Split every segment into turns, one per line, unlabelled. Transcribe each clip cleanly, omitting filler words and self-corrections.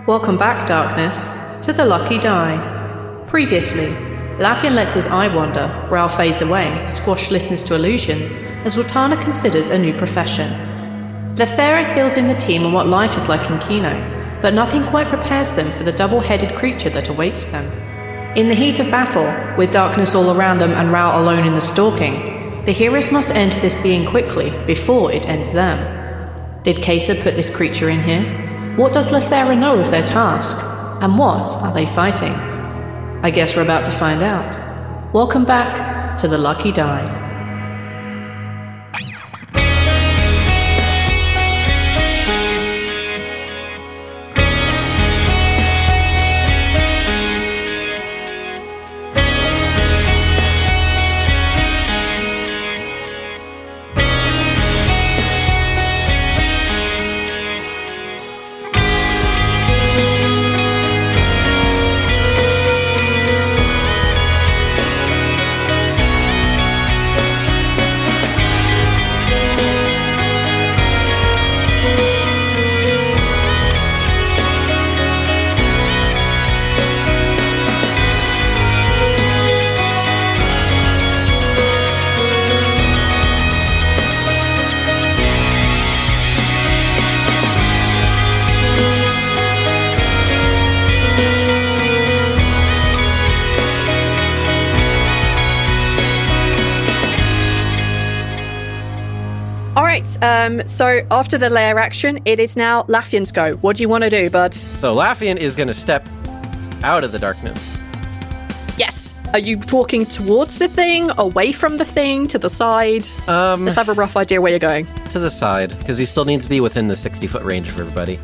Welcome back, Darkness, to the Lucky Die. Previously, Laffian lets his eye wander, Rhal fades away, Squash listens to illusions, as Zaltanna considers a new profession. Lefera fills in the team on what life is like in Kino, but nothing quite prepares them for the double-headed creature that awaits them. In the heat of battle, with darkness all around them and Rhal alone in the stalking, the heroes must end this being quickly before it ends them. Did Kesa put this creature in here? What does Lefera know of their task? And what are they fighting? I guess we're about to find out. Welcome back to the Lucky Die.
So after the lair action, it is now Laffian's go. What do you want to do, bud?
So Laffian is going to step out of the darkness.
Yes. Are you walking towards the thing, away from the thing, to the side? Let's have a rough idea where you're going.
To the side, because he still needs to be within the 60-foot range of everybody.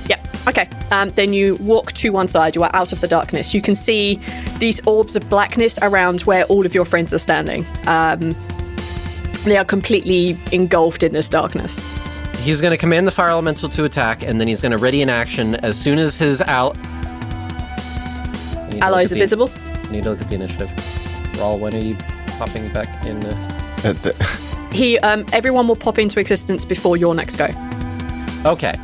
Yeah. Okay. Then you walk to one side. You are out of the darkness. You can see these orbs of blackness around where all of your friends are standing. They are completely engulfed in this darkness.
He's going to command the fire elemental to attack, and then he's going to ready an action as soon as his allies
are visible.
I need to look at the initiative. Rhal, when are you popping back in?
Everyone will pop into existence before your next go.
Okay.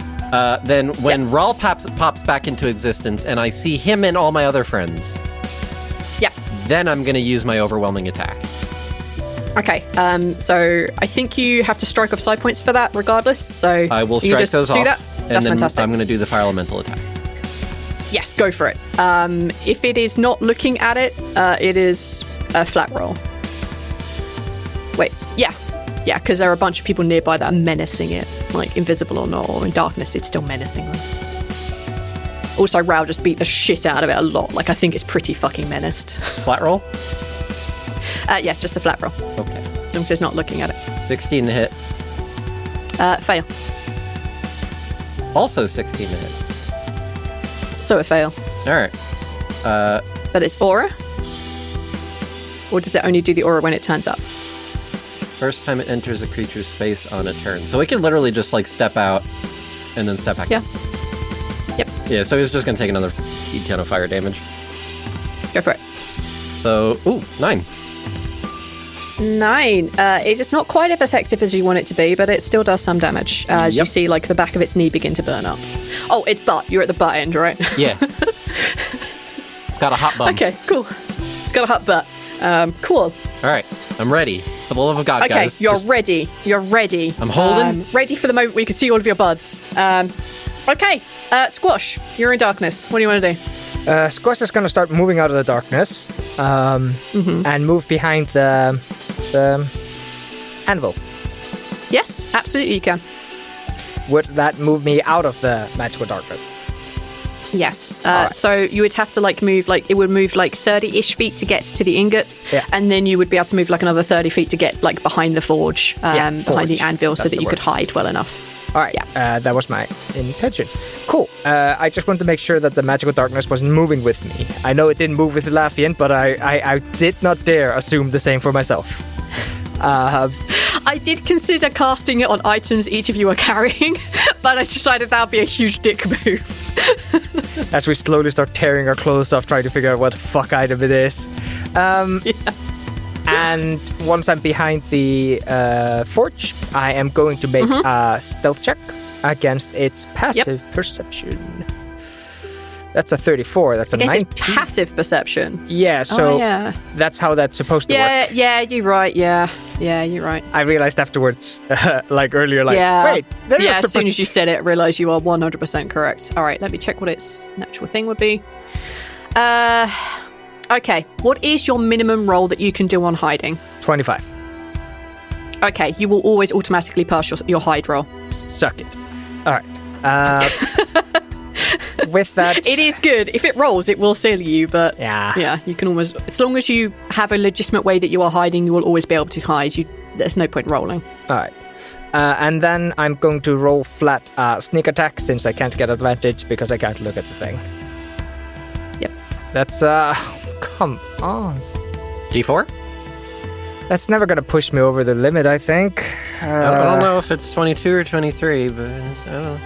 Then when Rhal pops back into existence, and I see him and all my other friends, then I'm going to use my overwhelming attack.
Okay, so I think you have to strike off side points for that regardless, so
I will strike those off,
that?
and
That's
then
fantastic.
I'm going to do the fire elemental attacks.
Yes, go for it. If it is not looking at it, it is a flat roll. Wait, yeah, because there are a bunch of people nearby that are menacing it, like invisible or not, or in darkness, it's still menacing them. Also, Rhal just beat the shit out of it a lot, like I think it's pretty fucking menaced.
Flat roll?
Yeah, just a flat roll.
Okay.
As long as it's not looking at it.
16 to hit.
Fail.
Also 16 to hit.
So a fail.
All right.
But it's aura? Or does it only do the aura when it turns up?
First time it enters a creature's space on a turn. So it can literally just like step out and then step back in.
Yep.
Yeah, so he's just going to take another D10 of fire damage.
Go for it.
So, 9.
9. It is not quite as effective as you want it to be, but it still does some damage. As you see, like, the back of its knee begin to burn up. Oh, it's butt. You're at the butt end, right?
Yeah. It's got a hot bum.
Okay, cool. It's got a hot butt. Cool.
All right, I'm ready. For the love of God, guys.
Okay, you're ready. You're ready.
I'm holding.
Ready for the moment where you can see all of your buds. Okay, Squash, you're in darkness. What do you want to do?
Squash is going to start moving out of the darkness and move behind the anvil.
Yes, absolutely you can.
Would that move me out of the magical darkness?
Yes.
Right.
So you would have to it would move 30-ish feet to get to the ingots, and then you would be able to move another 30 feet to get behind the forge, behind the anvil, so that you could hide well enough.
All right, that was my intention. Cool. I just wanted to make sure that the magical darkness wasn't moving with me. I know it didn't move with Laffian, but I did not dare assume the same for myself.
I did consider casting it on items each of you are carrying, but I decided that would be a huge dick move.
As we slowly start tearing our clothes off, trying to figure out what the fuck item it is. And once I'm behind the forge, I am going to make a stealth check against its passive perception. That's a 34. That's a
I guess
19.
it's passive perception.
Yeah, so that's how that's supposed to work.
Yeah, you're right. Yeah, you're right.
I realized afterwards, like earlier, like, wait.
As soon as you said it, I realized you are 100% correct. All right, let me check what its natural thing would be. Okay, what is your minimum roll that you can do on hiding?
25.
Okay, you will always automatically pass your hide roll.
Suck it. All right. With that...
It is good. If it rolls, it will seal you, but...
Yeah,
you can almost... As long as you have a legitimate way that you are hiding, you will always be able to hide. There's no point rolling.
All right. And then I'm going to roll flat sneak attack, since I can't get advantage because I can't look at the thing.
Yep.
That's... Come on.
D4?
That's never going to push me over the limit, I think.
I don't know if it's 22 or 23, but I don't know.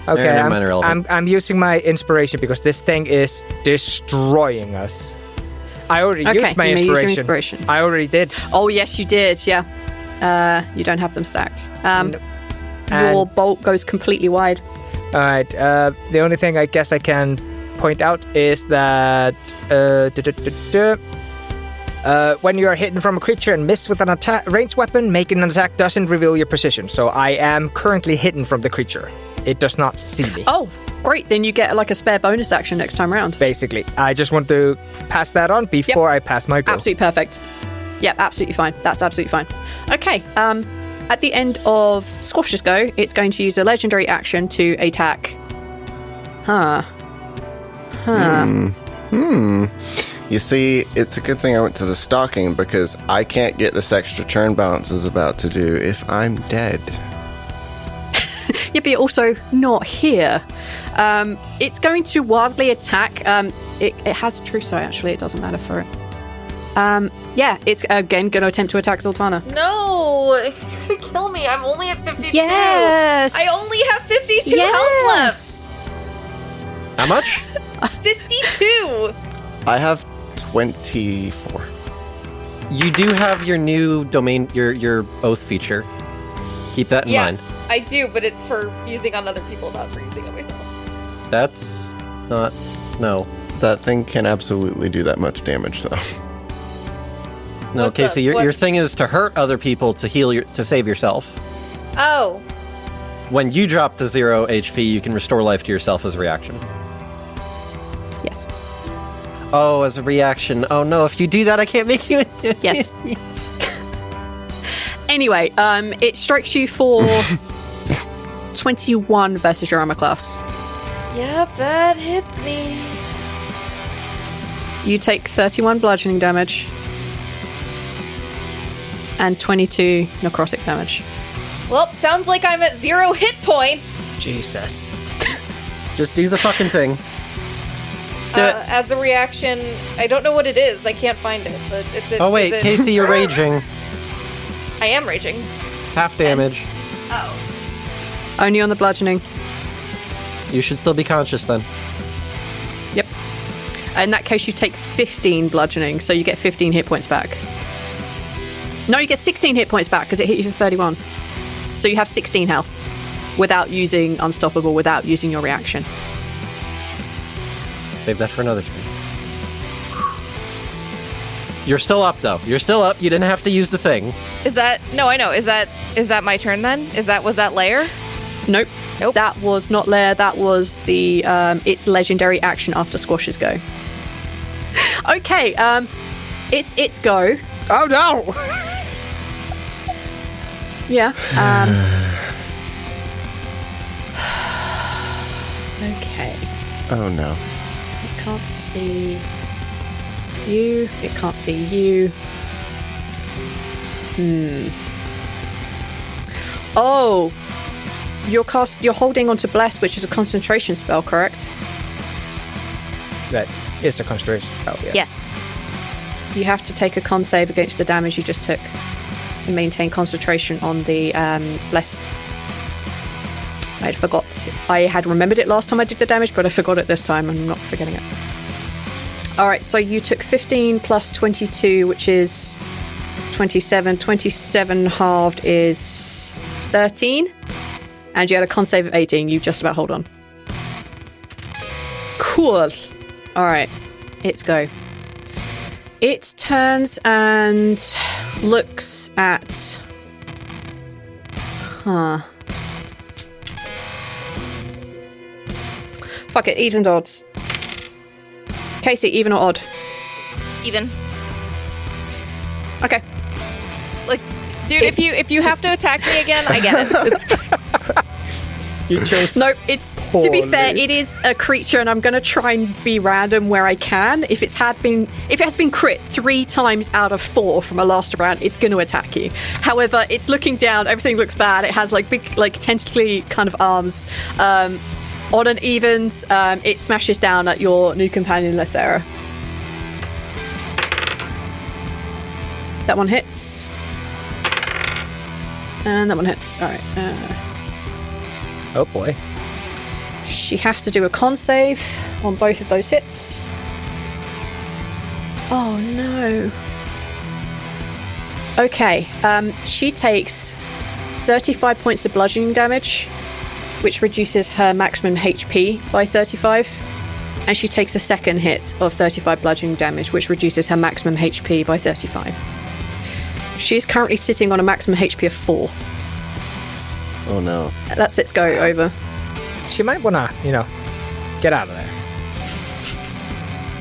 Okay, I'm using my inspiration because this thing is destroying us. I already used my inspiration. I already did.
Oh, yes, you did, yeah. You don't have them stacked. Your bolt goes completely wide.
All right, the only thing I guess I can point out is that when you are hidden from a creature and miss with an ranged weapon, making an attack doesn't reveal your position. So I am currently hidden from the creature. It does not see me.
Oh, great. Then you get like a spare bonus action next time round.
Basically. I just want to pass that on before I pass my go.
Absolutely perfect. Yep, absolutely fine. That's absolutely fine. Okay, at the end of Squash's go, it's going to use a legendary action to attack.
You see, it's a good thing I went to the stalking because I can't get this extra turn Balance is about to do if I'm dead.
Yeah, but you're also not here. It's going to wildly attack. It has true sight, actually. It doesn't matter for it. It's again going to attempt to attack Zaltanna.
No! Kill me. I'm only at 52.
Yes!
I only have 52 health left.
How much?
52.
I have 24.
You do have your new domain, your oath feature. Keep that in mind.
I do, but it's for using on other people, not for using on myself.
That's not... No.
That thing can absolutely do that much damage, though.
No, Casey, your thing is to hurt other people to save yourself.
Oh.
When you drop to 0 HP, you can restore life to yourself as a reaction.
Yes.
Oh, as a reaction. Oh no, if you do that, I can't make you...
Yes. Anyway, it strikes you for 21 versus your armor class.
Yep, that hits me.
You take 31 bludgeoning damage and 22 necrotic damage.
Well, sounds like I'm at 0 hit points.
Jesus.
Just do the fucking thing.
As a reaction, I don't know what it is. I can't find it, but it's...
Oh wait, Casey, you're raging.
I am raging.
Half damage.
Oh.
Only on the bludgeoning.
You should still be conscious then.
Yep. In that case, you take 15 bludgeoning, so you get 15 hit points back. No, you get 16 hit points back because it hit you for 31. So you have 16 health without using Unstoppable, without using your reaction.
Save that for another turn. You're still up, though. You're still up. You didn't have to use the thing.
Is that... No, I know. Is that my turn then? Was that Lair?
Nope. That was not Lair. That was the its legendary action after Squash's go. Okay, it's go.
Oh no!
Yeah. Okay.
Oh no.
It can't see you. It can't see you. Oh. You're holding onto Bless, which is a concentration spell, correct?
That is a concentration spell, yes.
Yes. You have to take a con save against the damage you just took to maintain concentration on the Bless. I forgot. I had remembered it last time I did the damage, but I forgot it this time. I'm not forgetting it. Alright, so you took 15 plus 22, which is 27. 27 halved is 13. And you had a con save of 18. You just about hold on. Cool. All right. It's go. It turns and looks at... Fuck it, evens and odds. Casey, even or odd?
Even.
Okay.
Like, dude, if you have to attack me again, I get it.
You chose.
Nope, it's to be fair, it is a creature, and I'm gonna try and be random where I can. If it has been crit 3 times out of 4 from a last round, it's gonna attack you. However, it's looking down, everything looks bad. It has like big, like tentacly kind of arms. On an evens, it smashes down at your new companion, Lethera. That one hits. And that one hits. All right.
Oh boy.
She has to do a con save on both of those hits. Oh no. Okay. She takes 35 points of bludgeoning damage, which reduces her maximum HP by 35. And she takes a second hit of 35 bludgeoning damage, which reduces her maximum HP by 35. She is currently sitting on a maximum HP of 4.
Oh no.
That's its go over.
She might wanna, get out of there.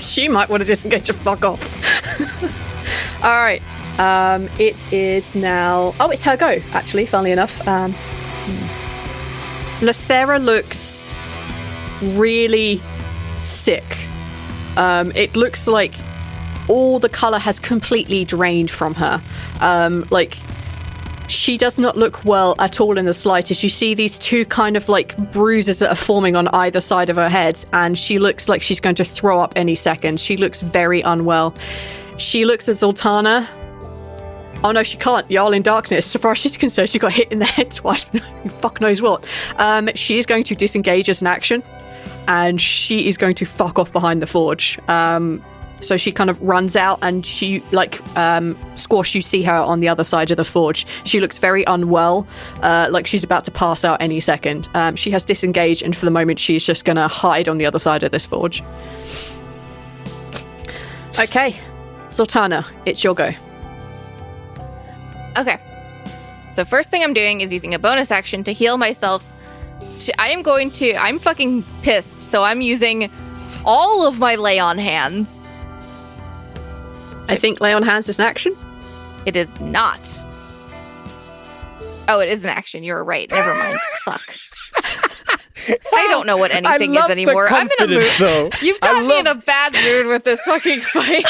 She might want to disengage and fuck off. All right. It is now... Oh, it's her go, actually, funnily enough. Lethera looks really sick. It looks like all the colour has completely drained from her. She does not look well at all in the slightest. You see these 2 kind of like bruises that are forming on either side of her head, and she looks like she's going to throw up any second. She looks very unwell. She looks at Zaltanna. Oh no, she can't. Jarl in darkness. So far as she's concerned, she got hit in the head twice. Who fuck knows what. She is going to disengage as an action, and she is going to fuck off behind the forge. So she kind of runs out, and she, Squash, you see her on the other side of the forge. She looks very unwell, like she's about to pass out any second. She has disengaged, and for the moment, she's just going to hide on the other side of this forge. Okay. Zaltanna, it's your go.
Okay. So first thing I'm doing is using a bonus action to heal myself. I'm fucking pissed, so I'm using all of my lay on hands.
I think lay on hands is an action.
It is not. Oh, it is an action. You're right. Never mind. Fuck. I don't know what anything is anymore. I'm in a mood. Though. You've got me in a bad mood with this fucking fight.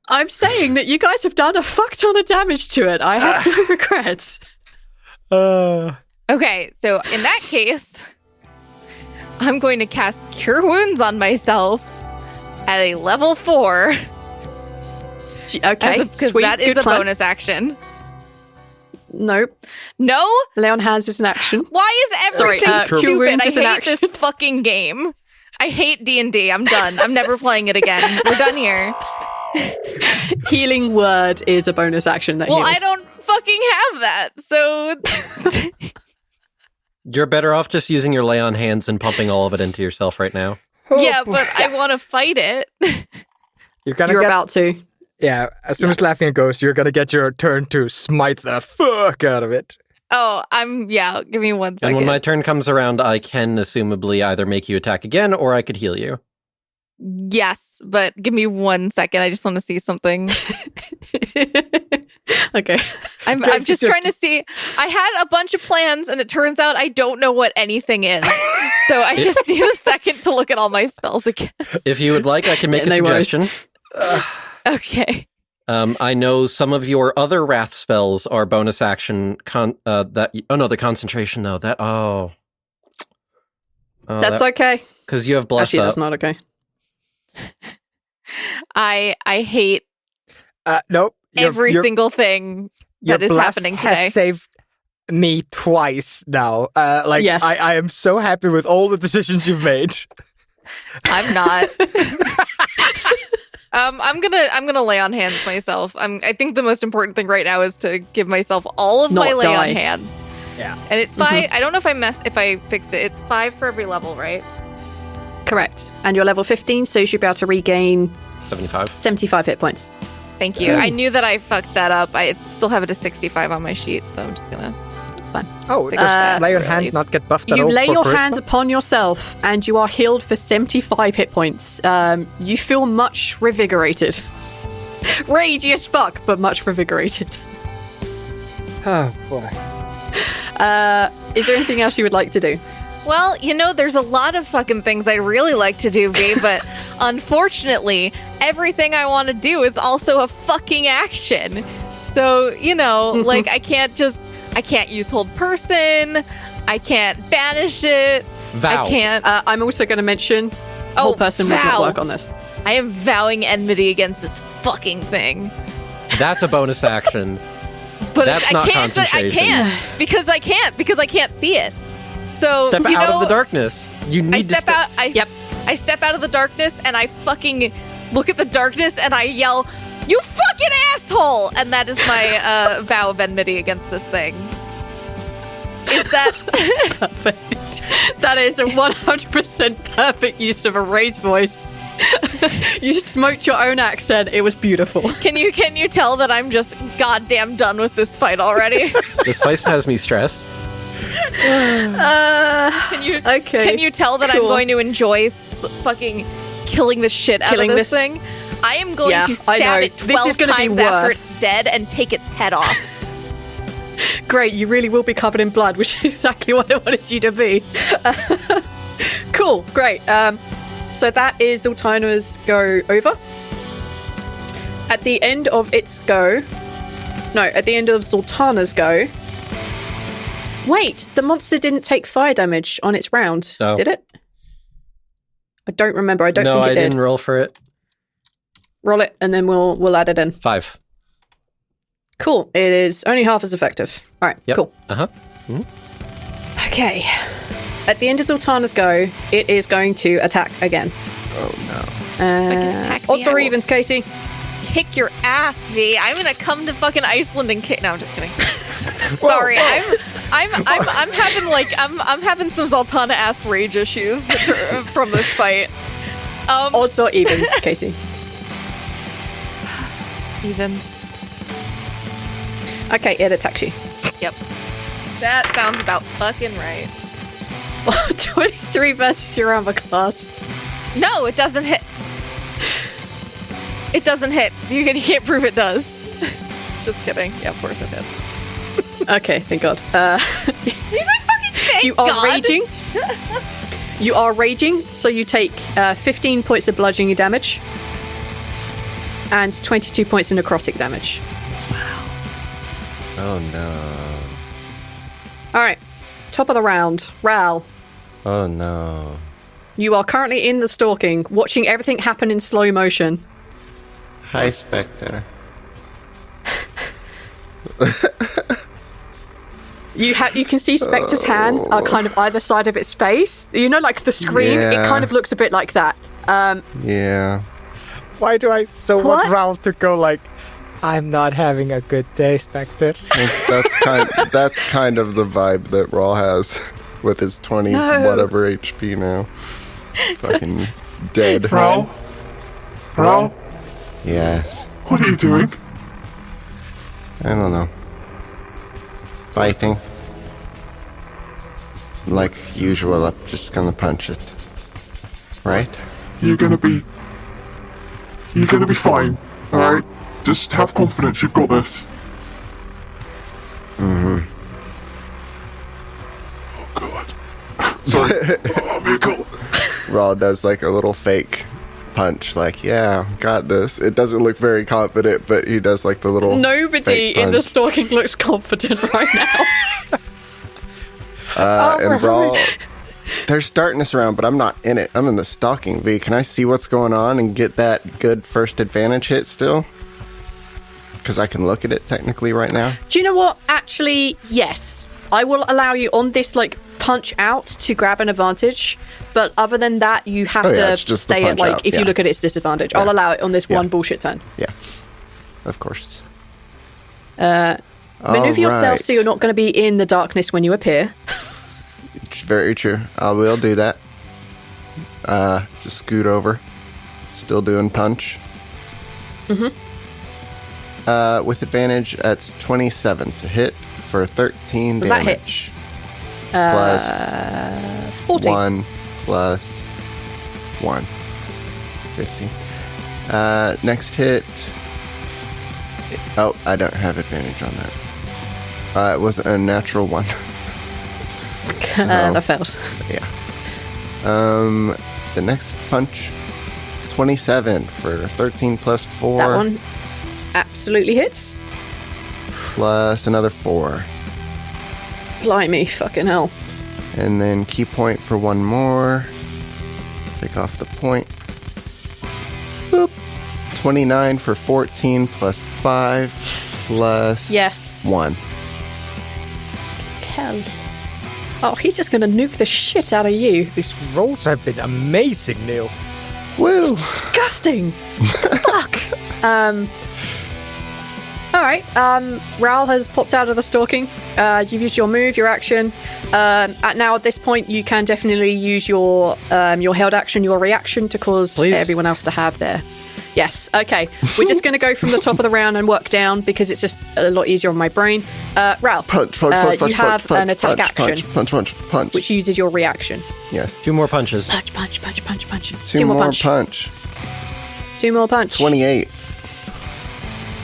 I'm saying that you guys have done a fuck ton of damage to it. I have no regrets.
Okay, so in that case, I'm going to cast Cure Wounds on myself at a level 4.
Okay,
because that is a bonus action.
Nope.
No?
Lay on hands is an action.
Why is everything stupid? I hate
this
fucking game. I hate D&D. I'm done. I'm never playing it again. We're done here.
Healing Word is a bonus action that heals.
I don't fucking have that, so...
You're better off just using your lay on hands and pumping all of it into yourself right now.
Yeah, but I want to fight it.
You're about to.
Yeah, as soon as Lafayette goes, you're gonna get your turn to smite the fuck out of it.
Oh, give me 1 second.
And when my turn comes around, I can assumably either make you attack again, or I could heal you.
Yes, but give me 1 second. I just want to see something.
Okay.
I'm just trying to see. I had a bunch of plans, and it turns out I don't know what anything is. So I just need a second to look at all my spells again.
If you would like, I can make a suggestion.
Okay.
I know some of your other wrath spells are bonus action. The concentration though.
That's okay.
Because you have bless
Actually,
up.
that's not okay.
I hate
nope.
every single thing that is happening today.
Has saved me twice now.
Yes.
I am so happy with all the decisions you've made.
I'm not. I'm gonna lay on hands myself. I think the most important thing right now is to give myself all of my lay on hands.
Yeah.
And it's 5. I don't know if I fixed it. It's 5 for every level, right?
Correct. And you're level 15, so you should be able to regain
75
hit points.
Thank you. I knew that I fucked that up. I still have it as 65 on my sheet, so I'm just gonna.
It's fine.
Oh, does lay on hand not get buffed at all?
You lay
for
your
charisma?
hands upon yourself, and you are healed for 75 hit points. You feel much revigorated. Ragey as fuck, but much revigorated.
Oh, boy.
Is there anything else you would like to do?
Well, there's a lot of fucking things I'd really like to do, V, but unfortunately, everything I want to do is also a fucking action. So, like, I can't use hold person, I can't banish it,
Vow.
I can't.
I'm also going to mention whole person would not work on this.
I am vowing enmity against this fucking thing.
That's a bonus action.
But
That's not concentration.
I can't because I can't see it. So
Step out of the darkness. You need to
step out. I step out of the darkness and I fucking look at the darkness and I yell, "You fucking asshole!" And that is my vow of enmity against this thing. Is that
perfect? That is a 100% perfect use of a raised voice. You smoked your own accent. It was beautiful.
Can you tell that I'm just goddamn done with this fight already?
This fight has me stressed.
Can you tell that I'm going to enjoy fucking killing the shit out of this thing? I am going to stab it 12 times after it's dead and take its head off.
Great, you really will be covered in blood, which is exactly what I wanted you to be. Cool, great. So that is Zaltanna's go over. At the end of Zaltanna's go. Wait, the monster didn't take fire damage on its round, did it? I don't remember. I don't think it did.
No, I didn't roll for it.
Roll it, and then we'll add it in.
5.
Cool. It is only half as effective. All right,
Yep.
cool.
Mm-hmm.
Okay. At the end of Zaltanna's go, it is going to attack again.
Oh, no.
If it can attack me,
Odds or evens, Casey?
Kick your ass, V. I'm gonna come to fucking Iceland and kick. No, I'm just kidding. Sorry, I'm having some Zaltanna ass rage issues from this fight.
Odds or evens, Casey?
Evens.
Okay, it attacks you.
Yep. That sounds about fucking right.
23 versus your armor class.
No, it doesn't hit. It doesn't hit. You can't prove it does. Just kidding. Yeah, of course it hits.
Okay, thank God.
These are fucking thank
You are
God.
raging. You are raging, so you take 15 points of bludgeoning damage and 22 points of necrotic damage.
Oh, no.
All right, top of the round, Rhal.
Oh, no.
You are currently in the stalking, watching everything happen in slow motion.
Hi, Spectre.
You can see Spectre's hands are kind of either side of its face. Like the scream, it kind of looks a bit like that.
Yeah.
Why do I want Rhal to go like, I'm not having a good day, Spectre?
That's kind of the vibe that Rhal has with his 20 whatever HP now. Fucking dead.
Rhal?
Yes.
What are you doing?
I don't know. Fighting. Like usual, I'm just gonna punch it. Right?
You're gonna be fine, alright? Just have confidence, you've got this.
Mm-hmm.
Oh, God. Sorry. Oh, Miko.
Rhal does like a little fake punch, like, yeah, got this. It doesn't look very confident, but he does like the little
Nobody in the stalking looks confident right now.
And Rhal, there's darkness around, but I'm not in it. I'm in the stalking, V. Can I see what's going on and get that good first advantage hit still? Because I can look at it technically right now.
Do you know what? Actually, yes. I will allow you on this punch out to grab an advantage, but other than that, you have to stay at if you look at its disadvantage. Yeah. I'll allow it on this one bullshit turn.
Yeah, of course.
Maneuver yourself
Alright.
so you're not going to be in the darkness when you appear.
Very true. I will do that. Just scoot over. Still doing punch. With advantage, that's 27 to hit for 13 damage.
That hits.
Plus
40.
1 plus 1. 15. Next hit. Oh, I don't have advantage on that. It was a natural 1.
That fails.
Yeah. The next punch, 27 for 13 plus 4.
That one absolutely hits.
Plus another 4.
Blimey, fucking hell.
And then key point for 1 more. Take off the point. Boop. 29 for 14 plus 5 plus
Yes.
1.
Hell. Oh, he's just going to nuke the shit out of you.
These rolls have been amazing, Neil.
Woo!
Disgusting. Fuck. All right. Rhal has popped out of the stalking. You've used your move, your action. Now at this point, you can definitely use your held action, your reaction to cause
Please.
everyone else to have their. Yes. Okay. We're just going to go from the top of the round and work down because it's just a lot easier on my brain. Rhal,
Punch,
you have an attack action,
punch.
which uses your reaction.
Yes.
2 more punches.
Punch.
2 more punch.
2 more punch.
28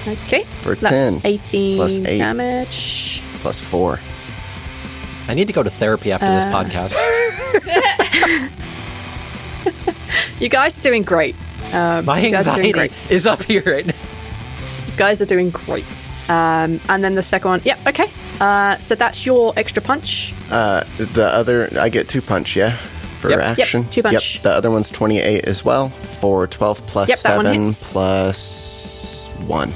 Okay.
for
That's
10
18
plus 8
damage.
plus 4.
I need to go to therapy after this podcast.
You guys are doing great.
My
you guys are doing
anxiety
great.
is up here right now.
You guys are doing great. And then the second one. Yep. Okay. So that's your extra punch.
The other, I get 2 punch, yeah? For
Yep.
action?
Yep, 2 punch.
Yep, the other one's 28 as well for 12 plus
Yep, that one
7
hits.
plus 1.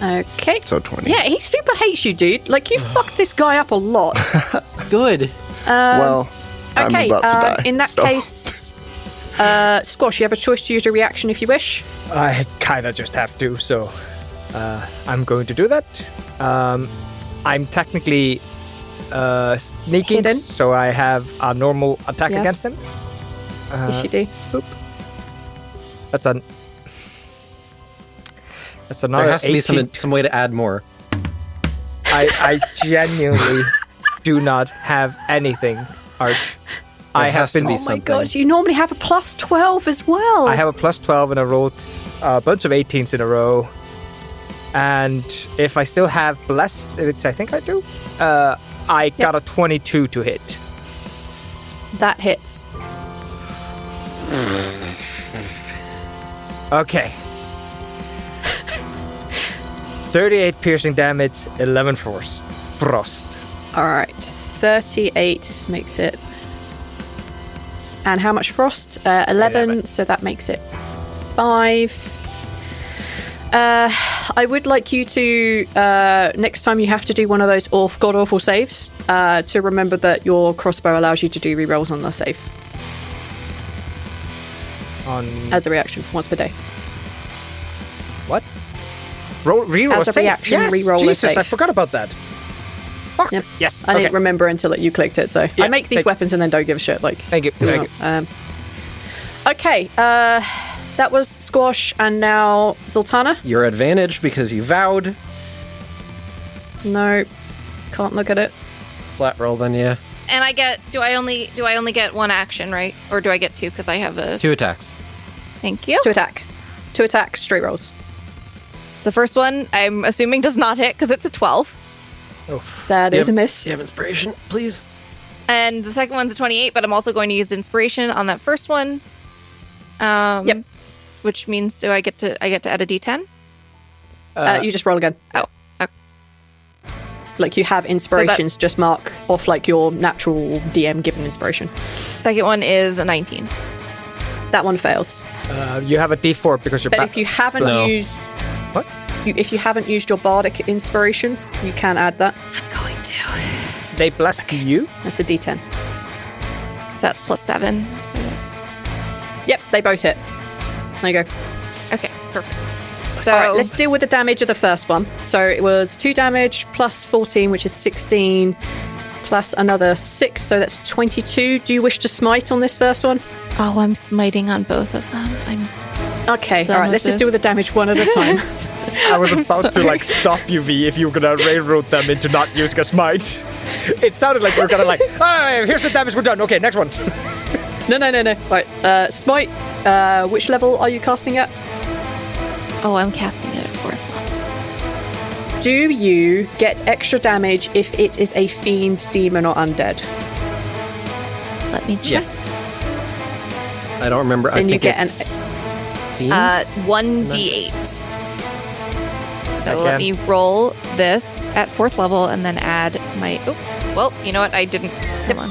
Okay.
So 20.
Yeah, he super hates you, dude. Like, you fucked this guy up a lot.
Good.
Well, I'm
Okay,
about to die.
in that
so-
case, Squash, you have a choice to use a reaction if you wish.
I kind of just have to, so I'm going to do that. I'm technically sneaking,
Hidden.
so I have a normal attack
Yes.
against him.
Yes, you do.
That's another
There has to be
18.
some way to add more.
I genuinely do not have anything, Arch. I have
has to
been.
be
Oh my
something.
god, you normally have a plus 12 as well.
I have a plus 12 and I rolled a bunch of 18s in a row. And if I still have blessed, which I think I do, I got a 22 to hit.
That hits.
Okay. 38 piercing damage, 11 frost.
Alright, 38 makes it. And how much frost? 11, so that makes it 5. I would like you to, next time you have to do one of those god-awful saves, to remember that your crossbow allows you to do rerolls on the save
On
as a reaction, once per day.
what? Reroll
As a
save?
reaction,
yes,
reroll a
Jesus,
save.
I forgot about that. Fuck.
Yep.
Yes.
I
okay.
didn't remember until you clicked it, so
Yeah,
I make these
thank-
weapons and then don't give a shit. Like,
Thank you. Thank you.
Okay, that was Squash, and now Zaltanna.
Your advantage because you vowed.
No, can't look at it.
Flat roll then, yeah.
And I get. Do I only get 1 action, right? Or do I get 2 because I have a?
2 attacks.
Thank you.
To attack, straight rolls.
The first one, I'm assuming, does not hit because it's a 12,
That is a miss.
You have inspiration, please.
and the second one's a 28. But I'm also going to use inspiration on that first one.
Yep.
Which means I get to add a D10.
You just roll again.
Oh. Okay.
Like you have inspirations, just mark off like your natural DM given inspiration.
Second one is a 19.
That one fails.
You have a D4 because you're
But
back.
if you haven't
No.
used
What?
if you haven't used your bardic inspiration, you can add that.
I'm going to.
They blessed you?
That's a D10.
So that's plus 7. So that's
Yep, they both hit. There you go.
okay. Perfect. So
All right, let's deal with the damage of the first one. So it was 2 damage plus 14, which is 16, plus another 6, so that's 22. Do you wish to smite on this first one?
Oh, I'm smiting on both of them.
Okay, all right, let's just deal with the damage one at a time.
I was about to stop you, V, if you were gonna railroad them into not using a smite. It sounded like you were gonna alright, here's the damage, we're done. Okay, next one.
No. Right, smite. Which level are you casting at?
Oh, I'm casting it at 4th level.
Do you get extra damage if it is a fiend, demon, or undead?
Let me check.
Yes. I don't remember.
Then
I think
you get
it's fiends?
1d8. So let me roll this at 4th level and then add my... Oh, well, you know what? I didn't... Hold on.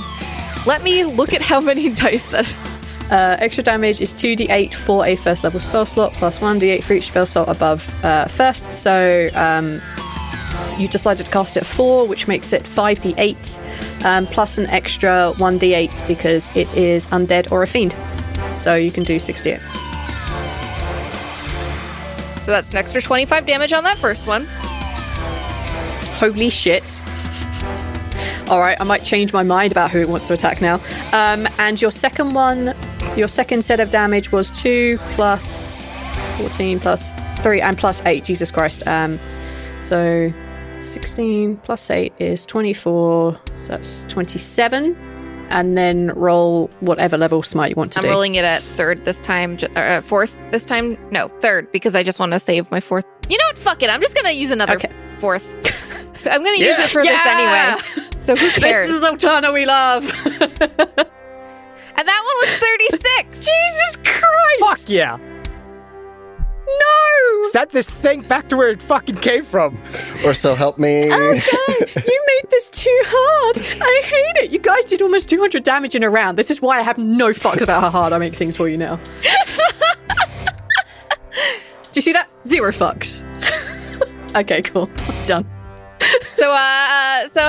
Let me look at how many dice that is.
Extra damage is 2d8 for a first level spell slot, plus 1d8 for each spell slot above first. So you decided to cast it at 4, which makes it 5d8, plus an extra 1d8 because it is undead or a fiend. So you can do 6d8.
So that's an extra 25 damage on that first one.
Holy shit. All right, I might change my mind about who it wants to attack now. And your second one, your second set of damage was 2 plus 14 plus 3 and plus 8. Jesus Christ. So 16 plus 8 is 24. So that's 27. And then roll whatever level smite you want to do.
I'm rolling it at 3rd this time, 4th this time. No, 3rd, because I just want to save my 4th. You know what? Fuck it. I'm just going to use another 4th. I'm going to use it for this anyway. So who cares?
This is Zaltanna we love.
And that one was 36.
Jesus Christ.
Fuck yeah.
No.
Set this thing back to where it fucking came from.
Or so help me.
Oh, God. You made this too hard. I hate it. You guys did almost 200 damage in a round. This is why I have no fucks about how hard I make things for you now. Do you see that? 0 fucks. Okay, cool. Done.
So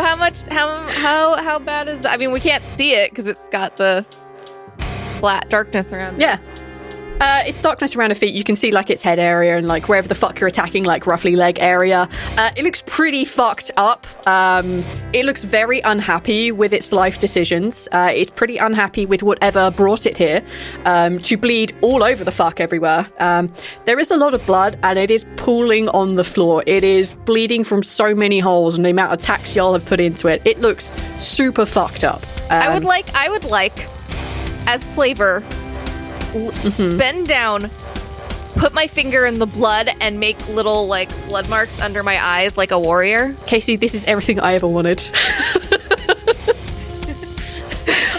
how much? How bad is? I mean, we can't see it because it's got the flat darkness around.
Yeah. It's darkness around her feet. You can see like its head area and like wherever the fuck you're attacking, like roughly leg area. It looks pretty fucked up. It looks very unhappy with its life decisions. It's pretty unhappy with whatever brought it here to bleed all over the fuck everywhere. There is a lot of blood and it is pooling on the floor. It is bleeding from so many holes and the amount of tacks y'all have put into it. It looks super fucked up.
I would like, as flavor, bend down, put my finger in the blood, and make little like blood marks under my eyes like a warrior.
Casey, this is everything I ever wanted.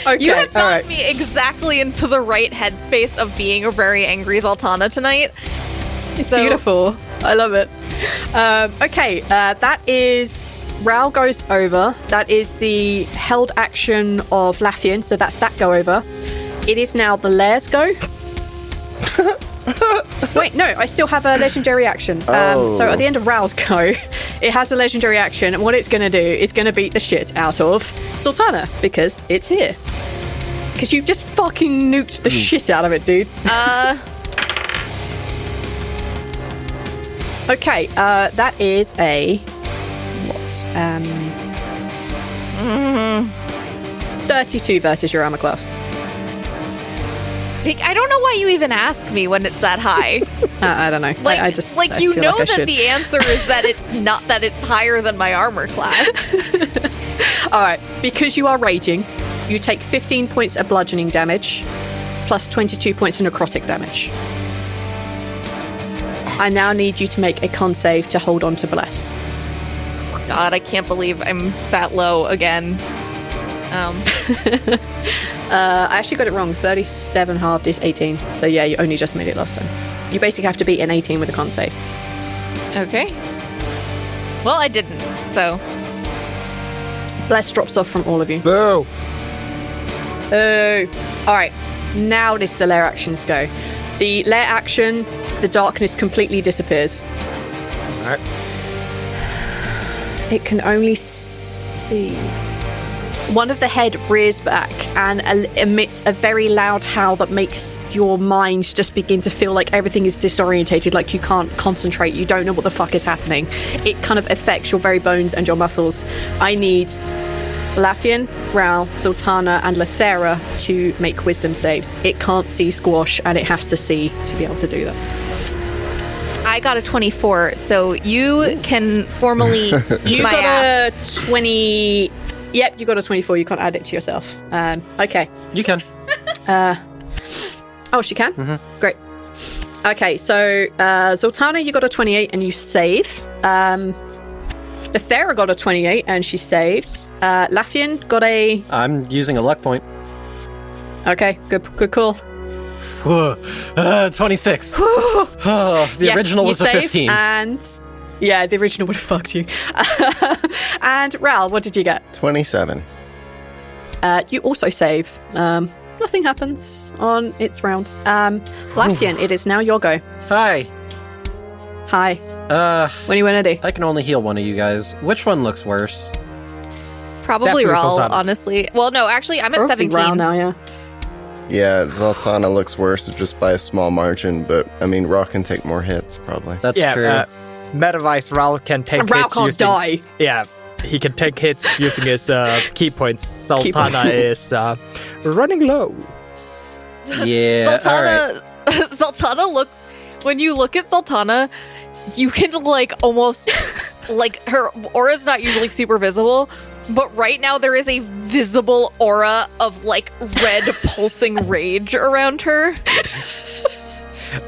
Okay,
you have knocked me exactly into the right headspace of being a very angry Zaltanna tonight.
It's beautiful. I love it. Okay, that is... Rhal goes over. That is the held action of Laffian, so that's that go over. It is now the Lair's go. Wait, no, I still have a legendary action. So at the end of Rhal's go, it has a legendary action, and what it's going to do is going to beat the shit out of Zaltanna, because it's here. Because you just fucking nuked the shit out of it, dude. Okay, that is a... What? 32 versus your armor class.
I don't know why you even ask me when it's that high.
I don't know.
Like,
I
you
feel
know
like
that the answer is that it's not that it's higher than my armor class.
All right, because you are raging, you take 15 points of bludgeoning damage, plus 22 points of necrotic damage. I now need you to make a con save to hold on to bless.
God, I can't believe I'm that low again.
I actually got it wrong. 37 halved is 18. So yeah, you only just made it last time. You basically have to beat an 18 with a con save.
Okay. Well, I didn't, so...
Bless drops off from all of you.
Boo!
Oh. Alright, now it is the lair actions go. The lair action, the darkness completely disappears.
Alright.
It can only see one of the head rears back and emits a very loud howl that makes your mind just begin to feel like everything is disorientated, like you can't concentrate, you don't know what the fuck is happening. It kind of affects your very bones and your muscles. I need Lafian, Rhal, Zaltanna, and Lethera to make wisdom saves. It can't see Squash, and it has to see to be able to do that.
I got a 24, so you can formally eat my ass.
You got a 20... Yep, you got a 24. You can't add it to yourself. Okay.
You can.
Oh, she can? Mm-hmm. Great. Okay, so Zaltanna, you got a 28 and you save. Lethera got a 28 and she saves. Lafian got a...
I'm using a luck point.
Okay, good call.
26. The original was a 15.
And yeah, the original would have fucked you. And Rhal, what did you get?
27.
You also save. Nothing happens on its round. Lafian, it is now your go.
Hi.
Hi. When are you ready?
I can only heal one of you guys. Which one looks worse?
Probably
Definitely
Rhal,
Zaltanna.
honestly. Well, no, actually, I'm at 17.
Rhal now, yeah.
Yeah, Zaltanna looks worse just by a small margin, but I mean, Rhal can take more hits, probably.
That's true.
Meta-wise, Rhal can take
Rhal
hits
can't
using...
die.
Yeah, he can take hits using his key points. Zaltanna is running low.
Yeah.
Zaltanna, Zaltanna looks... When you look at Zaltanna, you can, like, almost... like, her aura's not usually super visible, but right now there is a visible aura of, like, red pulsing rage around her.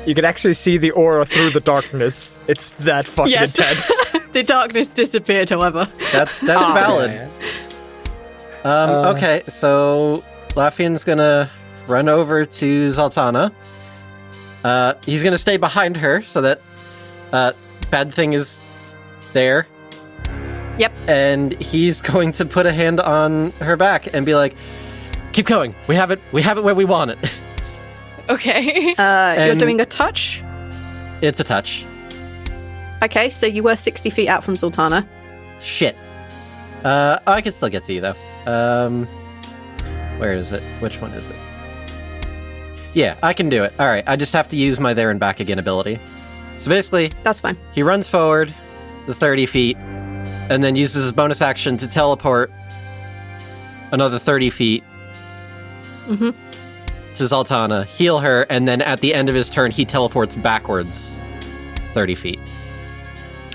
You can actually see the aura through the darkness. It's that fucking intense.
The darkness disappeared, however.
That's valid.
Yeah.
Okay, so Lafian's gonna run over to Zaltanna. He's gonna stay behind her so that Bad Thing is there.
Yep.
And he's going to put a hand on her back and be like, "Keep going. We have it where we want it."
Okay.
You're doing a touch?
It's a touch.
Okay, so you were 60 feet out from Zaltanna.
Shit. I can still get to you though. Where is it? Which one is it? Yeah, I can do it. All right, I just have to use my there and back again ability. So basically,
That's fine.
he runs forward the 30 feet and then uses his bonus action to teleport another 30 feet to Zaltanna, heal her, and then at the end of his turn, he teleports backwards 30 feet.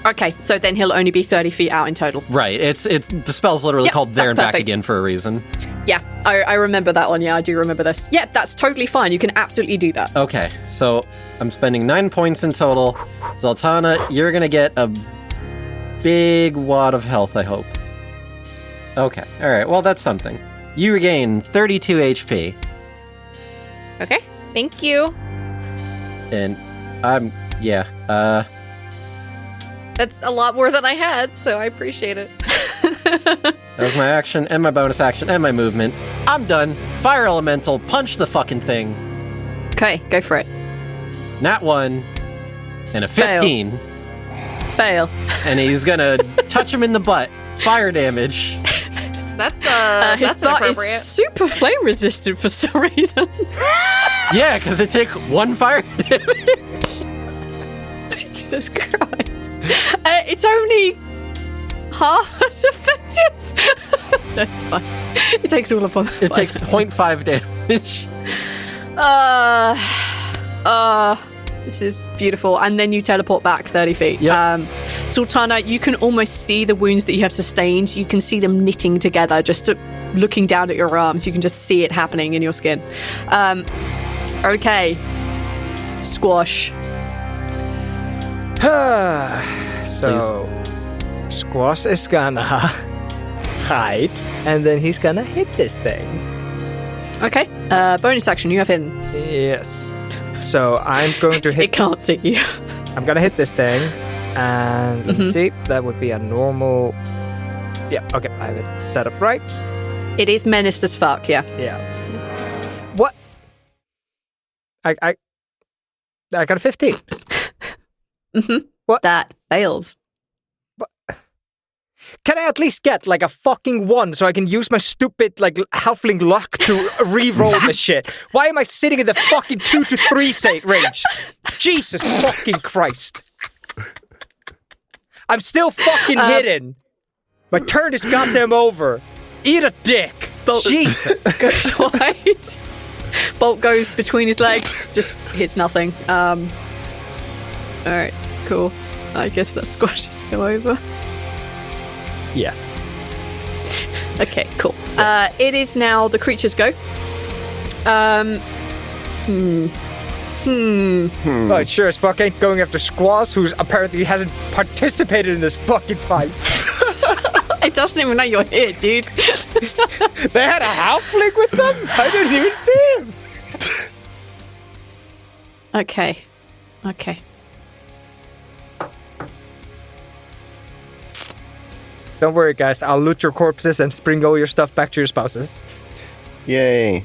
Okay, so then he'll only be 30 feet out in total.
Right, it's the spell's literally
Yep,
called there
that's
and back
perfect.
again for a reason.
Yeah, I remember that one. Yeah, I do remember this. Yeah, that's totally fine. You can absolutely do that.
Okay, so I'm spending 9 points in total. Zaltanna, you're gonna get a big wad of health, I hope. Okay, alright, well that's something. You regain 32 HP.
Okay. Thank you.
And
That's a lot more than I had, so I appreciate it.
that was my action, and my bonus action, and my movement. I'm done. Fire Elemental, punch the fucking thing.
Okay, go for it.
Nat 1, and a 15.
Fail.
And he's gonna touch him in the butt. Fire damage.
That's
His butt
inappropriate.
is super flame resistant for some reason.
Yeah, because it takes 1 fire damage.
Jesus Christ. It's only half as effective. That's fine. It takes all of them.
It takes 0.5 damage.
This is beautiful. And then you teleport back 30 feet.
Yep.
Zaltanna, you can almost see the wounds that you have sustained. You can see them knitting together. Just looking down at your arms, you can just see it happening in your skin. Okay. Squash.
So, Squash is gonna hide, and then he's gonna hit this thing.
Okay. Bonus action, you have hidden.
Yes. So I'm going to
It
hit.
can't see you.
I'm gonna hit this thing, and let's see. That would be a normal. Yeah. Okay. I have it set up right.
It is menaced as fuck, yeah.
Yeah. What? I got a 15.
Mm-hmm.
What?
That fails.
Can I at least get like a fucking 1 so I can use my stupid like halfling luck to re-roll the shit? Why am I sitting in the fucking 2 to 3 range? Jesus fucking Christ. I'm still fucking hidden. My turn is goddamn over. Eat a dick.
Bolt
Jesus.
goes wide. Bolt goes between his legs, just hits nothing. Alright, cool. I guess that squashes go over.
Yes.
Okay, cool. It is now the creature's go.
Oh, it sure as fuck ain't going after Squaws, who apparently hasn't participated in this fucking fight.
It doesn't even know you're here, dude.
They had a halfling with them? I didn't even see him.
Okay.
Don't worry, guys. I'll loot your corpses and bring all your stuff back to your spouses.
Yay.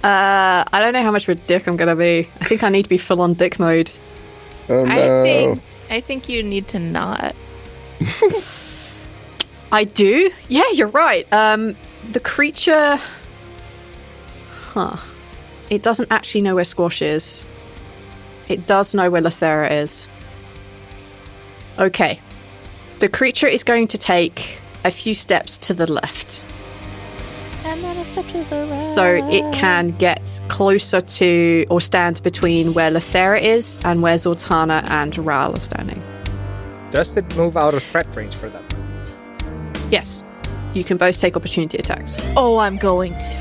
I don't know how much of a dick I'm gonna be. I think I need to be full on dick mode.
Oh no.
I think you need to not.
I do? Yeah, you're right. The creature... Huh. It doesn't actually know where Squash is. It does know where Lethera is. Okay. The creature is going to take a few steps to the left.
And then a step to the right.
So it can get closer to, or stand between where Lethera is and where Zaltanna and Rhal are standing.
Does it move out of threat range for them?
Yes. You can both take opportunity attacks.
Oh, I'm going to.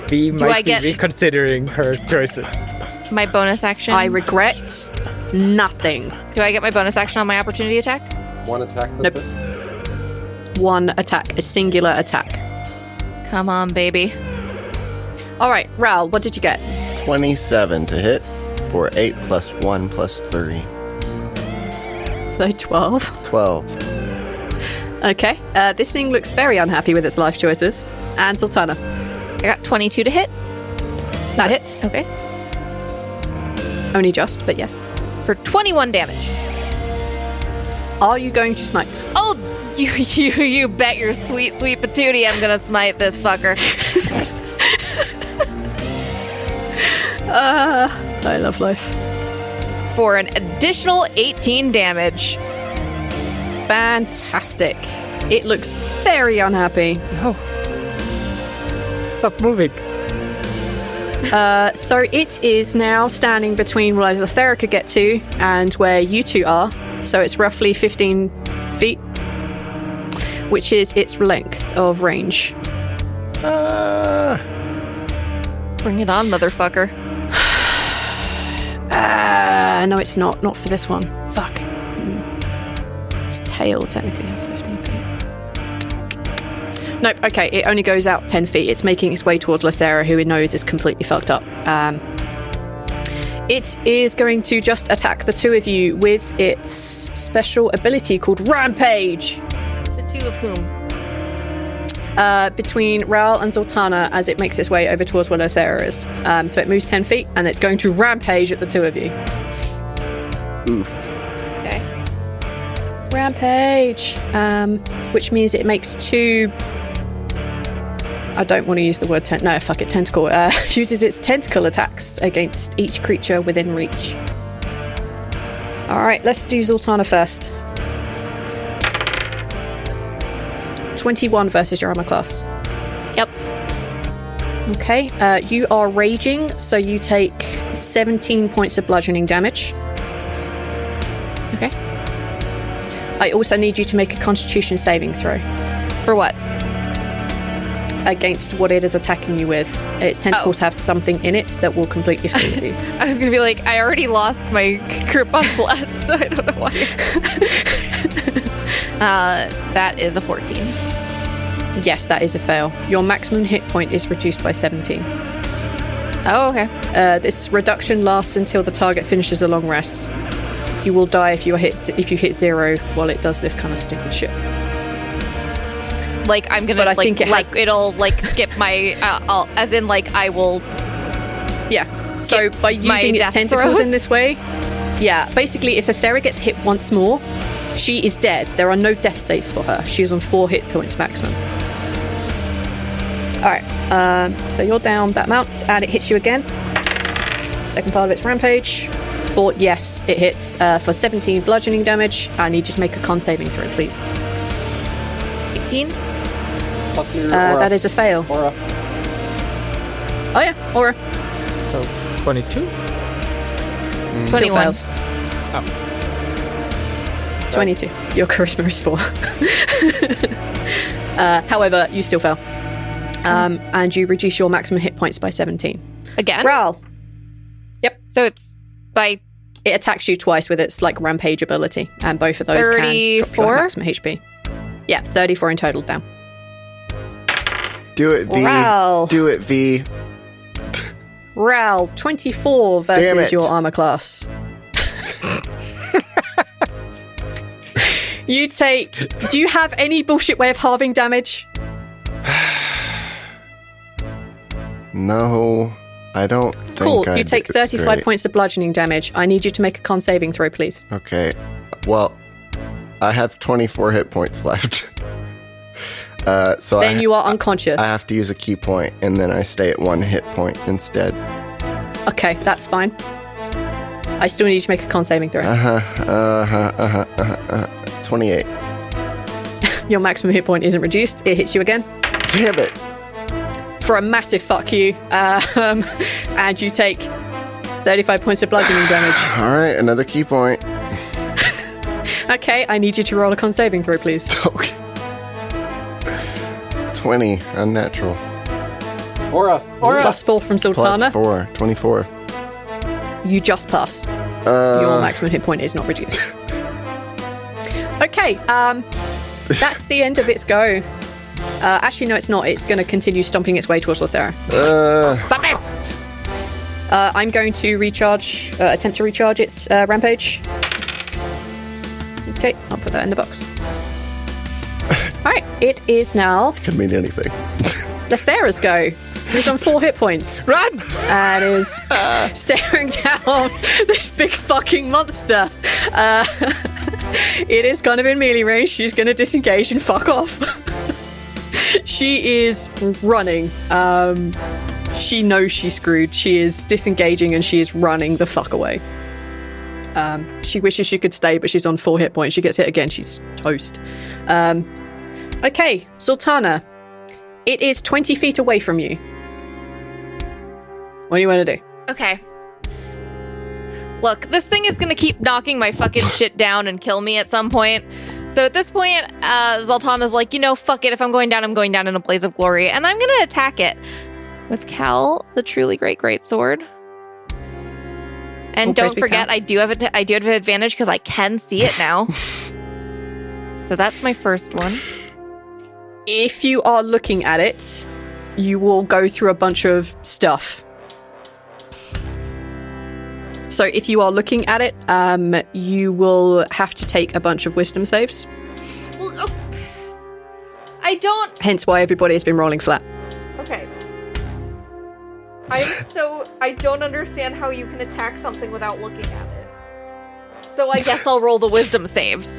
V
Do I
might be
get-
reconsidering her choices.
My bonus action.
I regret nothing.
Do I get my bonus action on my opportunity attack?
One attack,
Nope.
that's it?
One attack, a singular attack.
Come on, baby.
All right, Rhal, what did you get?
27 to hit for 8 plus 1 plus 3.
So 12.
12.
Okay, this thing looks very unhappy with its life choices. And Zaltanna.
I got 22 to hit.
That hits.
Okay.
Only just, but yes.
For 21 damage.
Are you going to smite?
Oh, you bet your sweet patootie I'm gonna smite this fucker.
I love life.
For an additional 18 damage.
Fantastic. It looks very unhappy.
No. Stop moving.
So it is now standing between where Lethera could get to and where you two are. So it's roughly 15 feet, which is its length of range.
Bring it on, motherfucker.
No, it's not. Not for this one. Fuck. Its tail technically has 15 feet. Nope, okay, it only goes out 10 feet. It's making its way towards Lethera, who it knows is completely fucked up. It is going to just attack the two of you with its special ability called Rampage.
The two of whom?
Between Rhal and Zaltanna as it makes its way over towards where Lethera is. So it moves 10 feet, and it's going to Rampage at the two of you.
Oof.
Okay.
Rampage! Which means it makes two... I don't want to use the word no, fuck it, tentacle. Uses its tentacle attacks against each creature within reach. Alright, let's do Zaltanna first. 21 versus your armor class.
Yep.
Okay, you are raging, so you take 17 points of bludgeoning damage.
Okay.
I also need you to make a constitution saving throw
For what?
against what it is attacking you with. Its tentacles have something in it that will completely screw you.
I was gonna be like, I already lost my grip on bless, so I don't know why. That is a 14.
Yes, that is a fail. Your maximum hit point is reduced by 17.
Oh, okay.
This reduction lasts until the target finishes a long rest. You will die if you hit 0 while it does this kind of stupid shit.
Like I'm gonna
But I
like
think it has-
it'll like skip my as in like I will.
Yeah. So by
my
using its
death
tentacles
throws?
in this way, yeah, basically if the Thera gets hit once more, She is dead. There are no death saves for her. She is on 4 hit points maximum. Alright, so you're down that amount, and it hits you again. Second part of its rampage. Yes, it hits for 17 bludgeoning damage. I need you to make a con saving throw, please.
18?
Plus your aura.
That is a fail.
Aura.
Oh yeah, aura.
So 22?
Still
21.
fails.
Oh.
22. Your charisma is 4. However, you still fail. And you reduce your maximum hit points by 17.
Again?
Rhal. Yep.
So it's by
It attacks you twice with its like rampage ability, and both of those can drop your
34?
maximum HP. Yeah, 34 in total down.
Do it, V.
Wow.
Do it, V.
Rhal, 24
Damn
versus
it.
your armor class. You take... Do you have any bullshit way of halving damage?
No, I don't think
Cool,
I
you take
do
35
great.
points of bludgeoning damage. I need you to make a con saving throw, please.
Okay. Well, I have 24 hit points left. So
Then you are unconscious.
I have to use a key point, and then I stay at 1 hit point instead.
Okay, that's fine. I still need you to make a con saving throw.
28.
Your maximum hit point isn't reduced. It hits you again
Damn it.
for a massive fuck you. And you take 35 points of bludgeoning damage.
All right, another key point.
Okay, I need you to roll a con saving throw, please.
Okay. 20, unnatural.
Aura.
Plus 4 from Zaltanna.
Plus 4, 24.
You just pass. Your maximum hit point is not reduced. Okay, that's the end of its go. Actually, no, it's not. It's going to continue stomping its way towards Lothera.
Stop it!
I'm going to recharge, attempt to recharge its rampage. Okay, I'll put that in the box. Alright, it is now
Could mean anything.
Lothera's go. He's on 4 hit points.
Run!
And is staring down this big fucking monster. It is kind of in melee range. She's going to disengage and fuck off. She is running. She knows she's screwed. She is disengaging and she is running the fuck away. She wishes she could stay, but she's on 4 hit points. She gets hit again. She's toast. Okay, Zaltanna. It is 20 feet away from you. What do you want to do?
Okay. Look, this thing is gonna keep knocking my fucking shit down and kill me at some point. So at this point, Zaltanna's like, fuck it. If I'm going down in a blaze of glory. And I'm gonna attack it with Cal, the truly great sword. And don't forget, I do have advantage because I can see it now. So that's my first one.
If you are looking at it, you will go through a bunch of stuff. So if you are looking at it, you will have to take a bunch of wisdom saves.
Well, I don't...
Hence why everybody has been rolling flat.
Okay. I don't understand how you can attack something without looking at it. So I guess I'll roll the wisdom saves.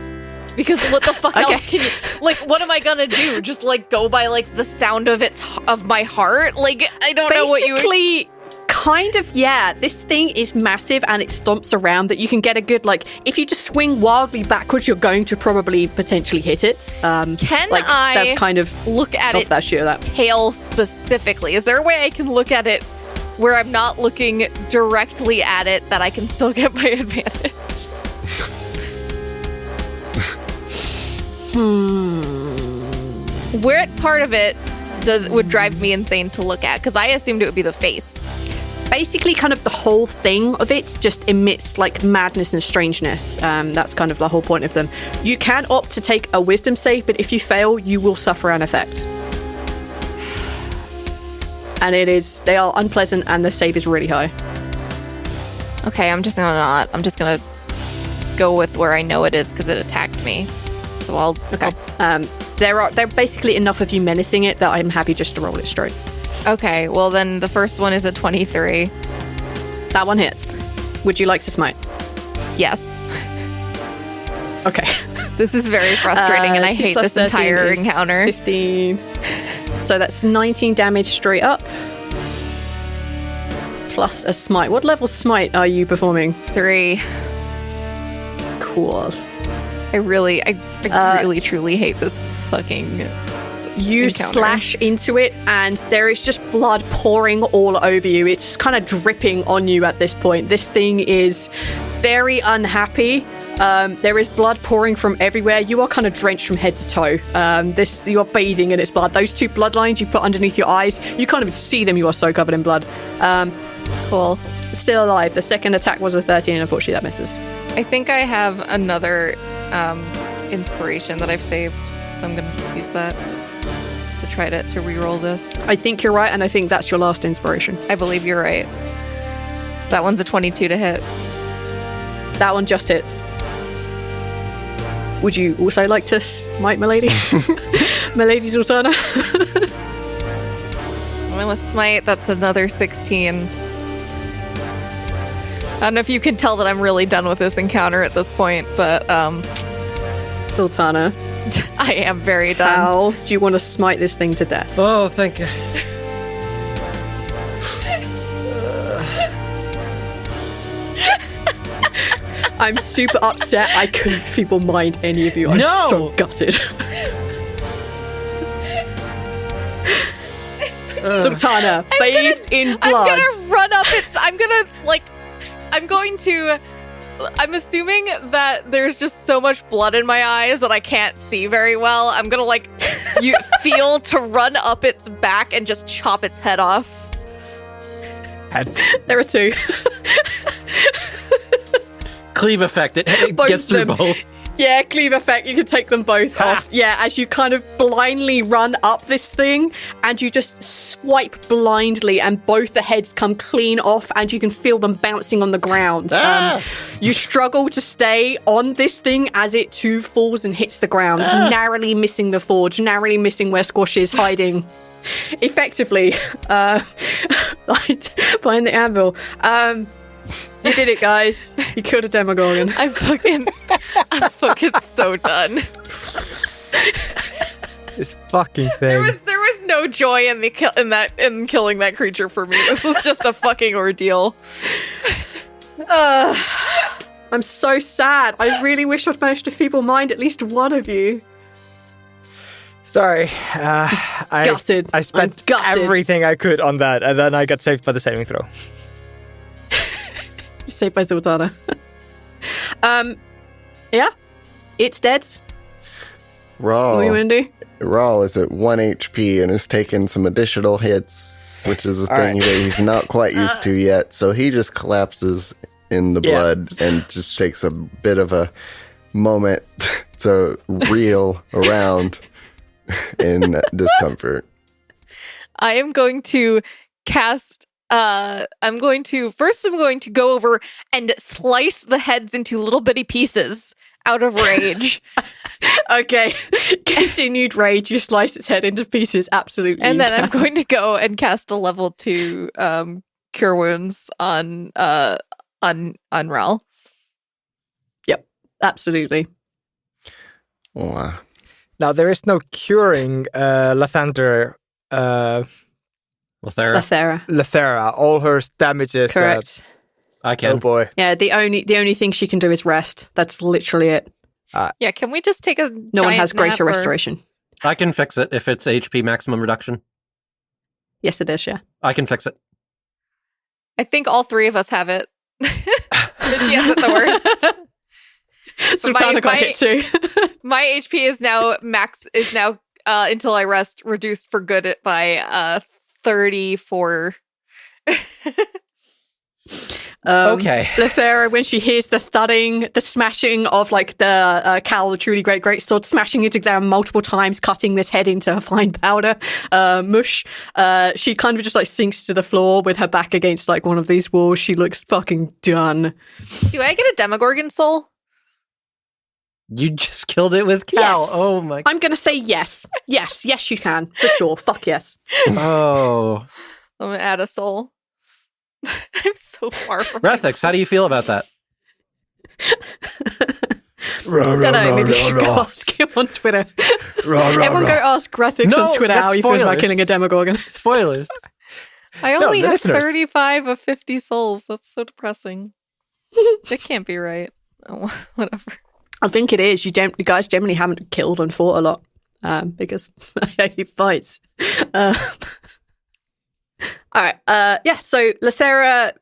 Because what the fuck else can you... what am I gonna do? Just, go by, the sound of my heart? I don't know what you...
Basically, kind of, yeah. This thing is massive and it stomps around that you can get a good, if you just swing wildly backwards, you're going to probably potentially hit it.
Can I
that's kind of
look at
off
its
that sheer that.
tail specifically? Is there a way I can look at it where I'm not looking directly at it that I can still get my advantage? Where part of it would drive me insane to look at? Because I assumed it would be the face.
Basically, kind of the whole thing of it just emits madness and strangeness. That's kind of the whole point of them. You can opt to take a wisdom save, but if you fail, you will suffer an effect. And they are unpleasant, and the save is really high.
Okay, I'm just gonna go with where I know it is because it attacked me. So I'll...
Okay. There are basically enough of you menacing it that I'm happy just to roll it straight.
Okay, well then the first one is a 23.
That one hits. Would you like to smite?
Yes.
Okay.
This is very frustrating, and I
2
hate
plus
this
13
entire
is
encounter.
15. So that's 19 damage straight up. Plus a smite. What level smite are you performing?
3.
Cool.
I really truly hate this fucking
You
encounter.
slash into it, and there is just blood pouring all over you. It's just kind of dripping on you at this point. This thing is very unhappy. There is blood pouring from everywhere. You are kind of drenched from head to toe. You are bathing in its blood. Those 2 bloodlines you put underneath your eyes, you can't even see them. You are so covered in blood.
Cool.
Still alive. The second attack was a 13. Unfortunately, that misses.
I think I have another inspiration that I've saved, so I'm going to use that to try to reroll this.
I think you're right, and I think that's your last inspiration.
I believe you're right. So that one's a 22 to hit.
That one just hits. Would you also like to smite Milady? Milady Zaltanna?
And with smite, that's another 16. I don't know if you can tell that I'm really done with this encounter at this point, but
Zaltanna,
I am very done.
how do you want to smite this thing to death?
Oh, thank you.
I'm super upset. I couldn't feeble mind any of you. I'm
No!
so gutted. Zaltanna, bathed in blood.
I'm gonna run up its. I'm assuming that there's just so much blood in my eyes that I can't see very well. I'm gonna feel to run up its back and just chop its head off.
There are 2.
Cleave effect. It
Both
gets through
them.
both.
Yeah, cleave effect. You can take them both off. Yeah, as you kind of blindly run up this thing, and you just swipe blindly, and both the heads come clean off, and you can feel them bouncing on the ground. You struggle to stay on this thing as it too falls and hits the ground, narrowly missing the forge, narrowly missing where Squash is hiding. Effectively, behind the anvil. You did it, guys. You killed a Demogorgon.
I'm fucking so done.
This fucking thing.
There was no joy in in killing that creature for me. This was just a fucking ordeal.
I'm so sad. I really wish I'd managed to feeble mind at least one of you.
Sorry.
Gutted.
I spent
I'm gutted.
everything I could on that, and then I got saved by the saving throw.
Saved by Zaltanna. Yeah. It's dead. What do you want to do?
Rhal is at 1 HP and is taking some additional hits, which is a thing that he's not quite used to yet. So he just collapses in the blood and just takes a bit of a moment to reel around in discomfort.
I am going to cast. I'm going to go over and slice the heads into little bitty pieces out of rage.
Okay. Continued rage. You slice its head into pieces. Absolutely.
And then I'm going to go and cast a level 2 cure wounds on Rhal.
Yep. Absolutely.
Wow.
Now, there is no curing Lathander. Lethera. All her damages.
Correct.
I can.
Oh boy.
Yeah, the only thing she can do is rest. That's literally it.
Yeah, can we just take a
No one has greater restoration.
I can fix it if it's HP maximum reduction.
Yes, it is, yeah.
I can fix it.
I think all 3 of us have it. She has it the worst.
Zaltanna got hit too.
My HP is now until I rest reduced for good by 34.
Okay.
Lethera, when she hears the thudding, the smashing of like the cowl, the truly great sword, smashing into there multiple times, cutting this head into a fine powder mush, she kind of just like sinks to the floor with her back against like one of these walls. She looks fucking done.
Do I get a Demogorgon soul?
You just killed it with Cal.
Yes.
Oh my.
I'm gonna say yes. Yes, you can. For sure. Fuck yes.
Oh.
I'm gonna add a soul. I'm so far from
Rethix, how do you feel about that?
Don't know, maybe you should go ask him on Twitter. Everyone go ask Grathix on Twitter
that's
how he feels about
spoilers.
killing a Demogorgon.
Spoilers.
I only
the
have
listeners.
35 of 50 souls. That's so depressing. That can't be right. Oh, whatever.
I think it is. You guys generally haven't killed and fought a lot because I hate fights. All right. So Lethera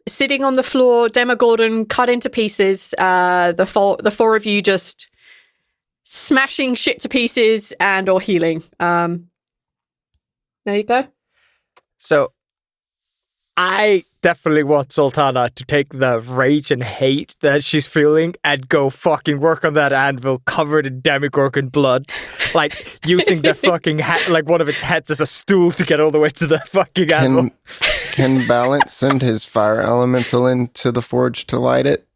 sitting on the floor, Demogorgon cut into pieces. The four of you just smashing shit to pieces and or healing. There you go.
So, I definitely want Zaltanna to take the rage and hate that she's feeling and go fucking work on that anvil covered in Demogorgon blood. Like, using the fucking like one of its heads as a stool to get all the way to the fucking anvil.
Can Balance send his fire elemental into the forge to light it?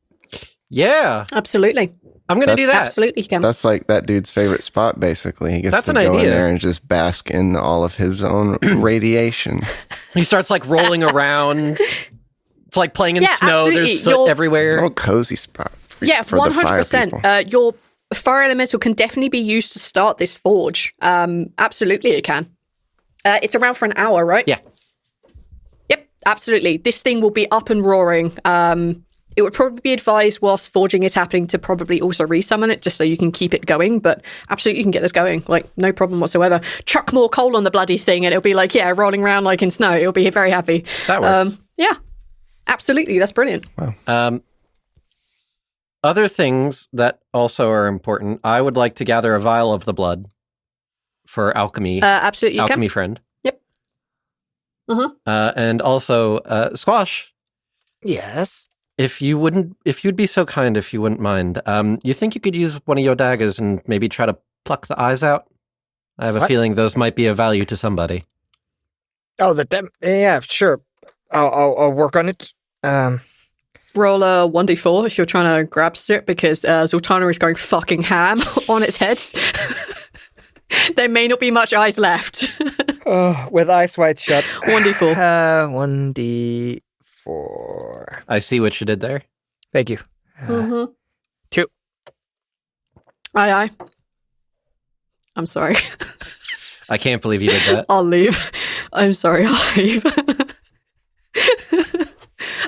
Yeah,
Absolutely.
I'm going to do that.
Absolutely, you can.
That's like that dude's favorite spot, basically. He gets
That's
to
an
go
idea.
in there and just bask in all of his own radiations.
He starts like rolling around. It's like playing in
Yeah,
snow.
absolutely.
There's soot
You're-
everywhere.
Little cozy spot. For the fire
100%.
people.
Your fire elemental can definitely be used to start this forge. Absolutely, it can. It's around for an hour, right?
Yeah.
Yep, absolutely. This thing will be up and roaring. It would probably be advised whilst forging is happening to probably also resummon it just so you can keep it going. But absolutely, you can get this going. Like, no problem whatsoever. Chuck more coal on the bloody thing and it'll be like, rolling around like in snow. It'll be very happy.
That works.
Yeah, absolutely. That's brilliant.
Other things that also are important. I would like to gather a vial of the blood for alchemy.
Absolutely, you
alchemy
can.
friend.
Yep.
And also, Squash.
Yes.
If you'd be so kind, if you wouldn't mind, you think you could use one of your daggers and maybe try to pluck the eyes out? I have a
What?
feeling those might be of value to somebody.
Oh, yeah, sure. I'll work on it.
Roll a 1d4 if you're trying to grab it because Zaltanna is going fucking ham on its head. There may not be much eyes left.
With eyes wide shut.
1d4.
1d4.
I see what you did there.
Thank you. 2.
Aye. I'm sorry.
I can't believe you did that.
I'll leave. I'm sorry, I'll leave.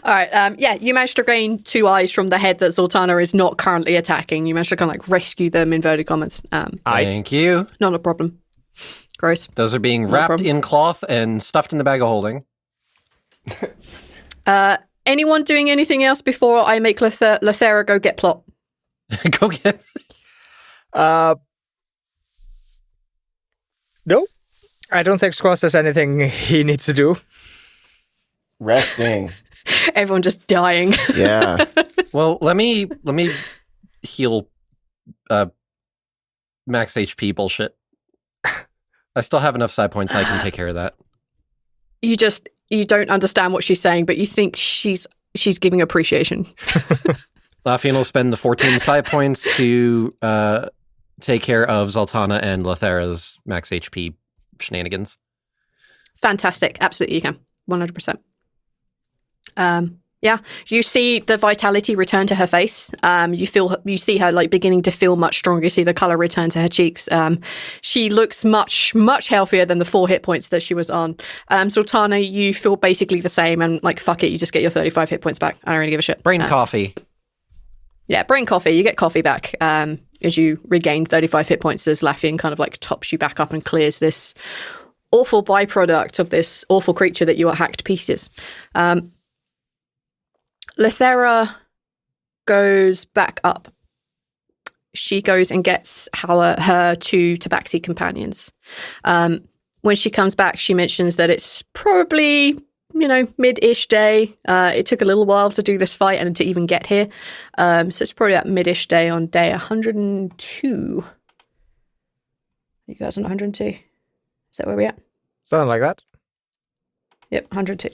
All right. You managed to gain 2 eyes from the head that Zaltanna is not currently attacking. You managed to kind of like rescue them, inverted commas.
Thank you.
Not a problem. Gross.
Those are being wrapped
problem.
in cloth and stuffed in the bag of holding.
Anyone doing anything else before I make Lethera go get plot?
Go get.
No, I don't think Squash has anything he needs to do.
Resting.
Everyone just dying.
Yeah.
Well, let me heal max HP bullshit. I still have enough side points. I can take care of that.
You don't understand what she's saying, but you think she's giving appreciation.
Lafian will spend the 14 side points to take care of Zaltanna and Lethera's max HP shenanigans.
Fantastic. Absolutely, you can. 100%. You see the vitality return to her face. You see her like beginning to feel much stronger. You see the color return to her cheeks. She looks much, much healthier than the 4 hit points that she was on. Zaltanna, you feel basically the same and like, fuck it, you just get your 35 hit points back. I don't really give a shit.
Brain coffee.
Yeah, brain coffee. You get coffee back as you regain 35 hit points as Lafian kind of like tops you back up and clears this awful byproduct of this awful creature that you are hacked to pieces. Lethera goes back up. She goes and gets her 2 tabaxi companions. When she comes back, she mentions that it's probably, mid-ish day. It took a little while to do this fight and to even get here. So it's probably at mid-ish day on day 102. You guys on 102? Is that where we're at?
Something like that.
Yep, 102.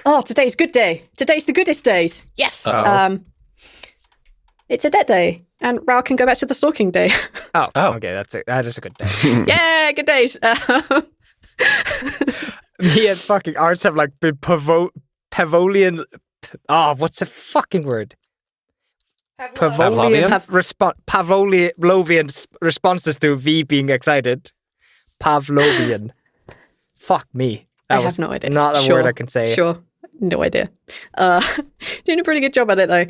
Oh, today's good day. Today's the goodest days. Yes.
Uh-oh.
It's a dead day, and Rhal can go back to the stalking day.
Oh,
Oh.
okay, that's it. That is a good day.
Yeah, good days.
Me and fucking Arts have like been Pavolian. Oh, what's the fucking word? Pavlovian responses to V being excited. Pavlovian. Fuck me.
I have no idea.
Not a word I can say.
Sure. No idea. Doing a pretty good job at it, though.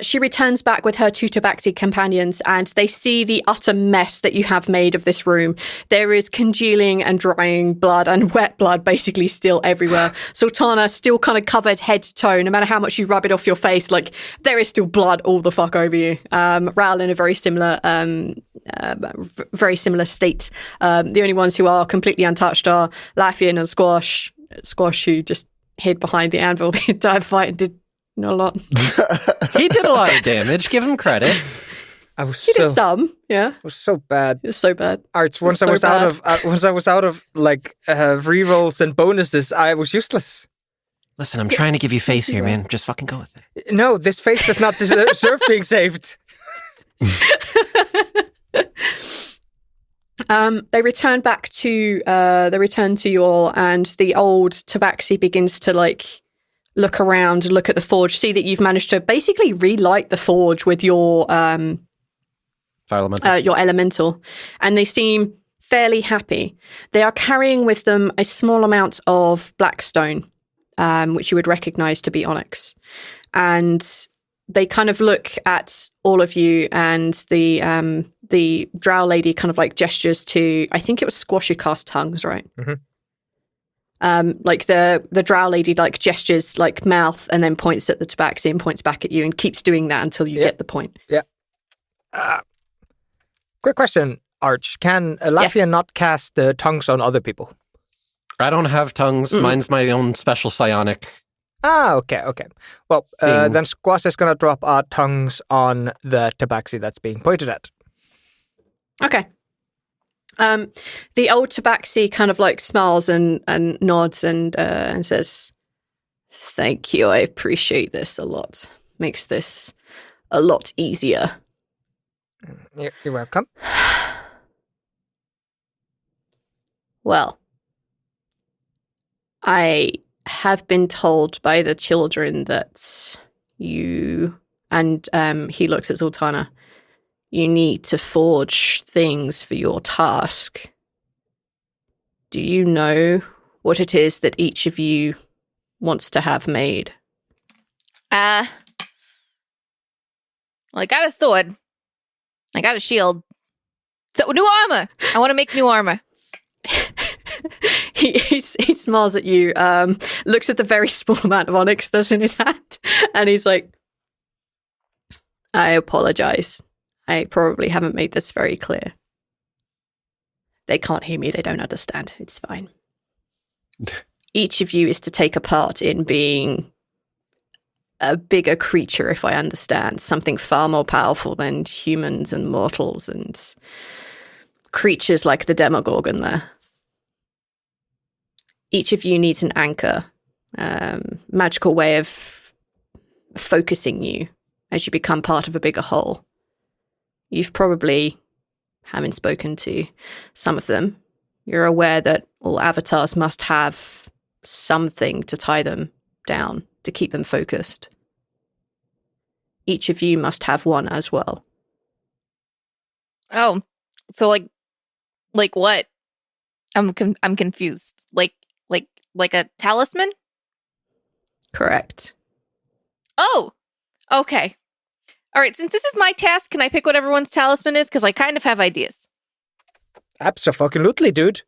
She returns back with her two tabaxi companions, and they see the utter mess that you have made of this room. There is congealing and drying blood and wet blood basically still everywhere. Zaltanna still kind of covered head to toe. No matter how much you rub it off your face, like, there is still blood all the fuck over you. Rhal in a very similar state. The only ones who are completely untouched are Laffian and Squash. Squash, who just hid behind the anvil the entire fight and did not a lot.
He did a lot of damage. Give him credit.
He did some, yeah.
It was so bad.
It was so bad.
Arts. Once I was out of like rerolls and bonuses, I was useless.
Listen, I'm trying to give you face here, man. Just fucking go with it.
No, this face does not deserve being saved.
They return to you all, and the old tabaxi begins to like look around, look at the forge, see that you've managed to basically relight the forge with your your elemental, and they seem fairly happy. They are carrying with them a small amount of blackstone, which you would recognize to be onyx, and they kind of look at all of you, and the drow lady kind of like gestures to, I think it was Squash who cast tongues, right?
Mm-hmm.
Like the drow lady like gestures like mouth and then points at the tabaxi and points back at you and keeps doing that until you get the point.
Yeah. Quick question, Arch. Can Laffian not cast tongues on other people?
I don't have tongues. Mine's my own special psionic.
Okay. Well, then Squash is going to drop our tongues on the tabaxi that's being pointed at.
Okay. The old tabaxi kind of like smiles and nods and says, "Thank you, I appreciate this a lot. Makes this a lot easier."
You're welcome.
Well, I have been told by the children that you, and he looks at Zaltanna, you need to forge things for your task. Do you know what it is that each of you wants to have made?
Well, I got a sword. I got a shield. So, new armor! I want to make new armor.
He smiles at you, looks at the very small amount of onyx that's in his hand, and he's like, I apologize. I probably haven't made this very clear. They can't hear me, they don't understand. It's fine. Each of you is to take a part in being a bigger creature, if I understand. Something far more powerful than humans and mortals and creatures like the Demogorgon there. Each of you needs an anchor, magical way of focusing you as you become part of a bigger whole. You've probably, having spoken to some of them, you're aware that all avatars must have something to tie them down, to keep them focused. Each of you must have one as well.
Oh, so like what? I'm confused. Like a talisman?
Correct.
Oh, okay. All right, since this is my task, can I pick what everyone's talisman is? Because I kind of have ideas.
Abso-fucking-lutely, dude.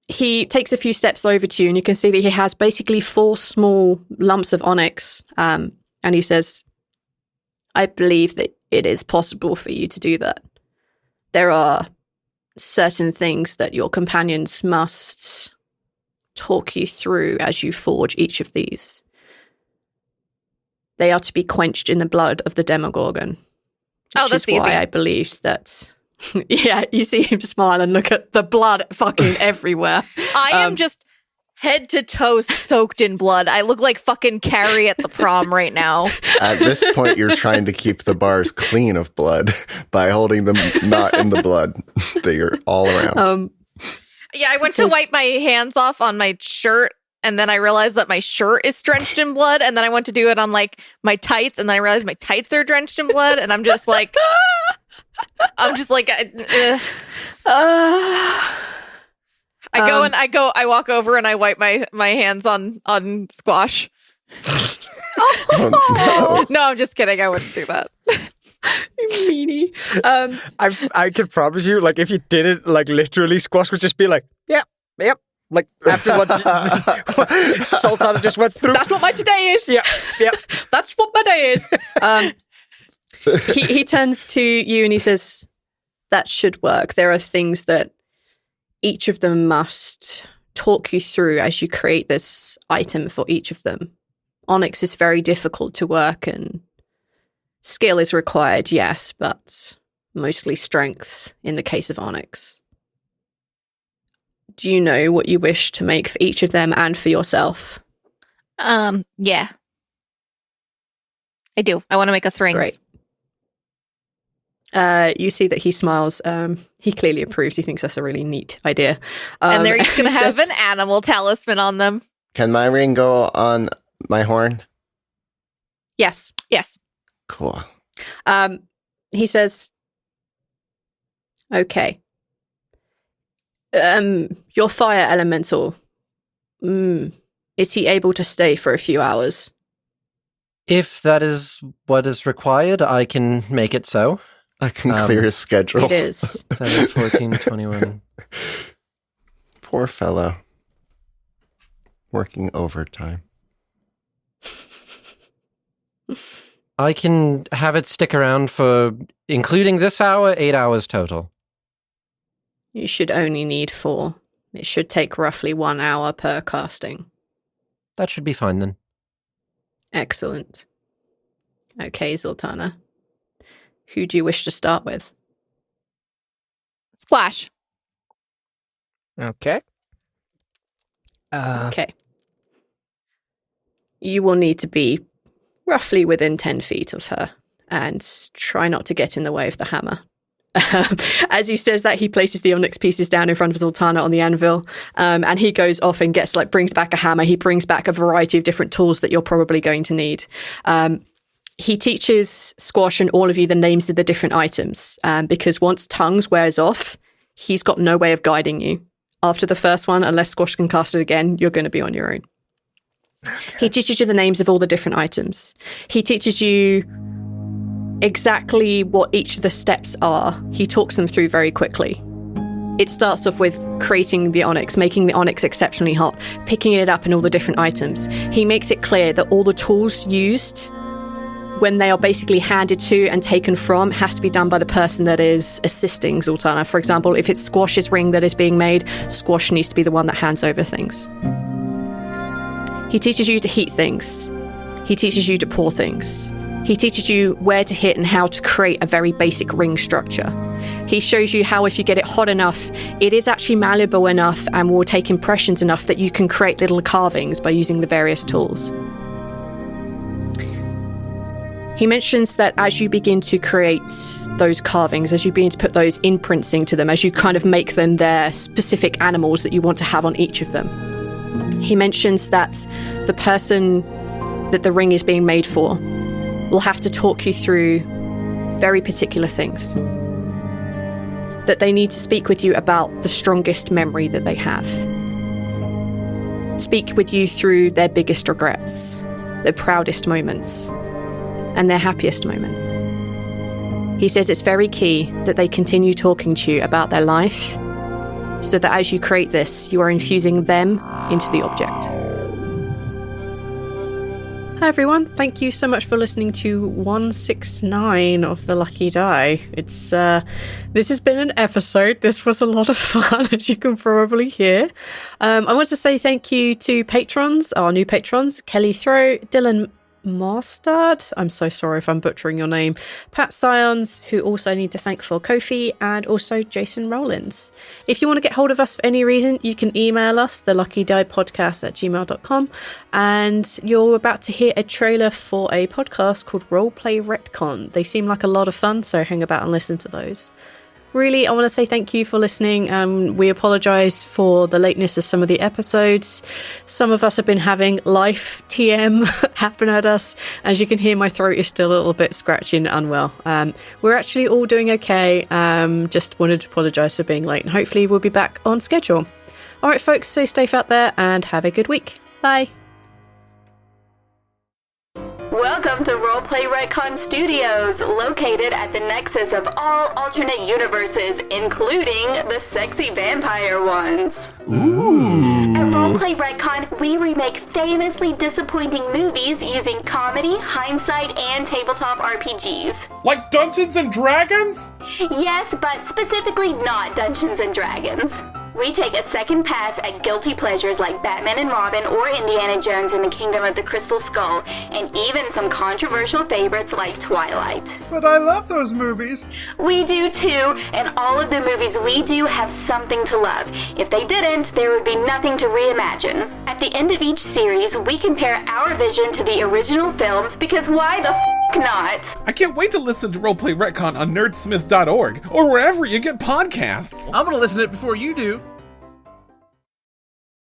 He takes a few steps over to you, and you can see that he has basically 4 small lumps of onyx, and he says, I believe that it is possible for you to do that. There are certain things that your companions must talk you through as you forge each of these. They are to be quenched in the blood of the Demogorgon.
Oh, that's
easy. Why I believed that. Yeah, you see him smile and look at the blood fucking everywhere.
I am just head to toe soaked in blood. I look like fucking Carrie at the prom right now.
At this point, you're trying to keep the bars clean of blood by holding them not in the blood. They're all around.
Yeah, I went to wipe my hands off on my shirt, and then I realized that my shirt is drenched in blood, and then I went to do it on like my tights, and then I realized my tights are drenched in blood, and I'm just like, I walk over and I wipe my hands on Squash.
Oh,
No, I'm just kidding. I wouldn't do that.
Meanie.
I can promise you, like, if you did it, like, literally, Squash would just be like, yep. Like, after what Zaltanna just went through.
That's what my today is.
Yeah.
That's what my day is. He turns to you and he says, that should work. There are things that each of them must talk you through as you create this item for each of them. Onyx is very difficult to work and skill is required, yes, but mostly strength in the case of Onyx. Do you know what you wish to make for each of them and for yourself?
Yeah. I do. I want to make us rings.
Great. You see that he smiles. He clearly approves. He thinks that's a really neat idea.
And they're each going to
he
have
says,
an animal talisman on them.
Can my ring go on my horn?
Yes.
Yes.
Cool.
He says, okay. Your fire elemental, is he able to stay for a few hours?
If that is what is required, I can make it so.
I can clear his schedule.
It is.
7, 14, 21.
Poor fellow. Working overtime.
I can have it stick around for, including this hour, 8 hours total.
You should only need 4. It should take roughly 1 hour per casting.
That should be fine then.
Excellent. Okay, Zaltanna. Who do you wish to start with?
Splash.
Okay.
Okay. You will need to be roughly within 10 feet of her and try not to get in the way of the hammer. As he says that, he places the onyx pieces down in front of Zaltanna on the anvil, and he goes off and brings back a hammer. He brings back a variety of different tools that you're probably going to need. He teaches Squash and all of you the names of the different items, because once Tongues wears off, he's got no way of guiding you. After the first one, unless Squash can cast it again, you're going to be on your own. Okay. He teaches you the names of all the different items. He teaches you exactly what each of the steps are. He talks them through very quickly. It starts off with creating the onyx, making the onyx exceptionally hot, picking it up in all the different items. He makes it clear that all the tools used, when they are basically handed to and taken from, has to be done by the person that is assisting Zaltanna. For example, if it's Squash's ring that is being made, Squash needs to be the one that hands over things. He teaches you to heat things. He teaches you to pour things. He teaches you where to hit and how to create a very basic ring structure. He shows you how, if you get it hot enough, it is actually malleable enough and will take impressions enough that you can create little carvings by using the various tools. He mentions that as you begin to create those carvings, as you begin to put those imprints into them, as you kind of make them their specific animals that you want to have on each of them, he mentions that the person that the ring is being made for will have to talk you through very particular things. That they need to speak with you about the strongest memory that they have. Speak with you through their biggest regrets, their proudest moments, and their happiest moment. He says it's very key that they continue talking to you about their life, so that as you create this, you are infusing them into the object. Hi everyone, thank you so much for listening to 169 of The Lucky Die. This has been an episode. This was a lot of fun, as you can probably hear. I want to say thank you to patrons, our new patrons, Kelly Throw, Dylan Mastard, I'm so sorry if I'm butchering your name, Pat Sions, who also need to thank for Kofi, and also Jason Rollins. If you want to get hold of us for any reason, you can email us, theluckydiepodcast@gmail.com, and you're about to hear a trailer for a podcast called Roleplay Retcon. They seem like a lot of fun, so hang about and listen to those.
really, I want to say thank you for listening. We apologize for the lateness of some of the episodes. Some of us have been having life TM happen at us. As you can hear, my throat is still a little bit scratchy and unwell. We're actually all doing okay. Just wanted to apologize for being late, and hopefully we'll be back on schedule. All right, folks, stay safe out there and have a good week. Bye.
Welcome to Roleplay Retcon Studios, located at the nexus of all alternate universes, including the sexy vampire ones.
Ooh.
At Roleplay Retcon, we remake famously disappointing movies using comedy, hindsight, and tabletop RPGs.
Like Dungeons and Dragons?
Yes, but specifically not Dungeons and Dragons. We take a second pass at guilty pleasures like Batman and Robin or Indiana Jones in the Kingdom of the Crystal Skull, and even some controversial favorites like Twilight.
But I love those movies.
We do too, and all of the movies we do have something to love. If they didn't, there would be nothing to reimagine. At the end of each series, we compare our vision to the original films, because why the not?
I can't wait to listen to Roleplay Retcon on nerdsmith.org or wherever you get podcasts.
I'm gonna listen to it before you do.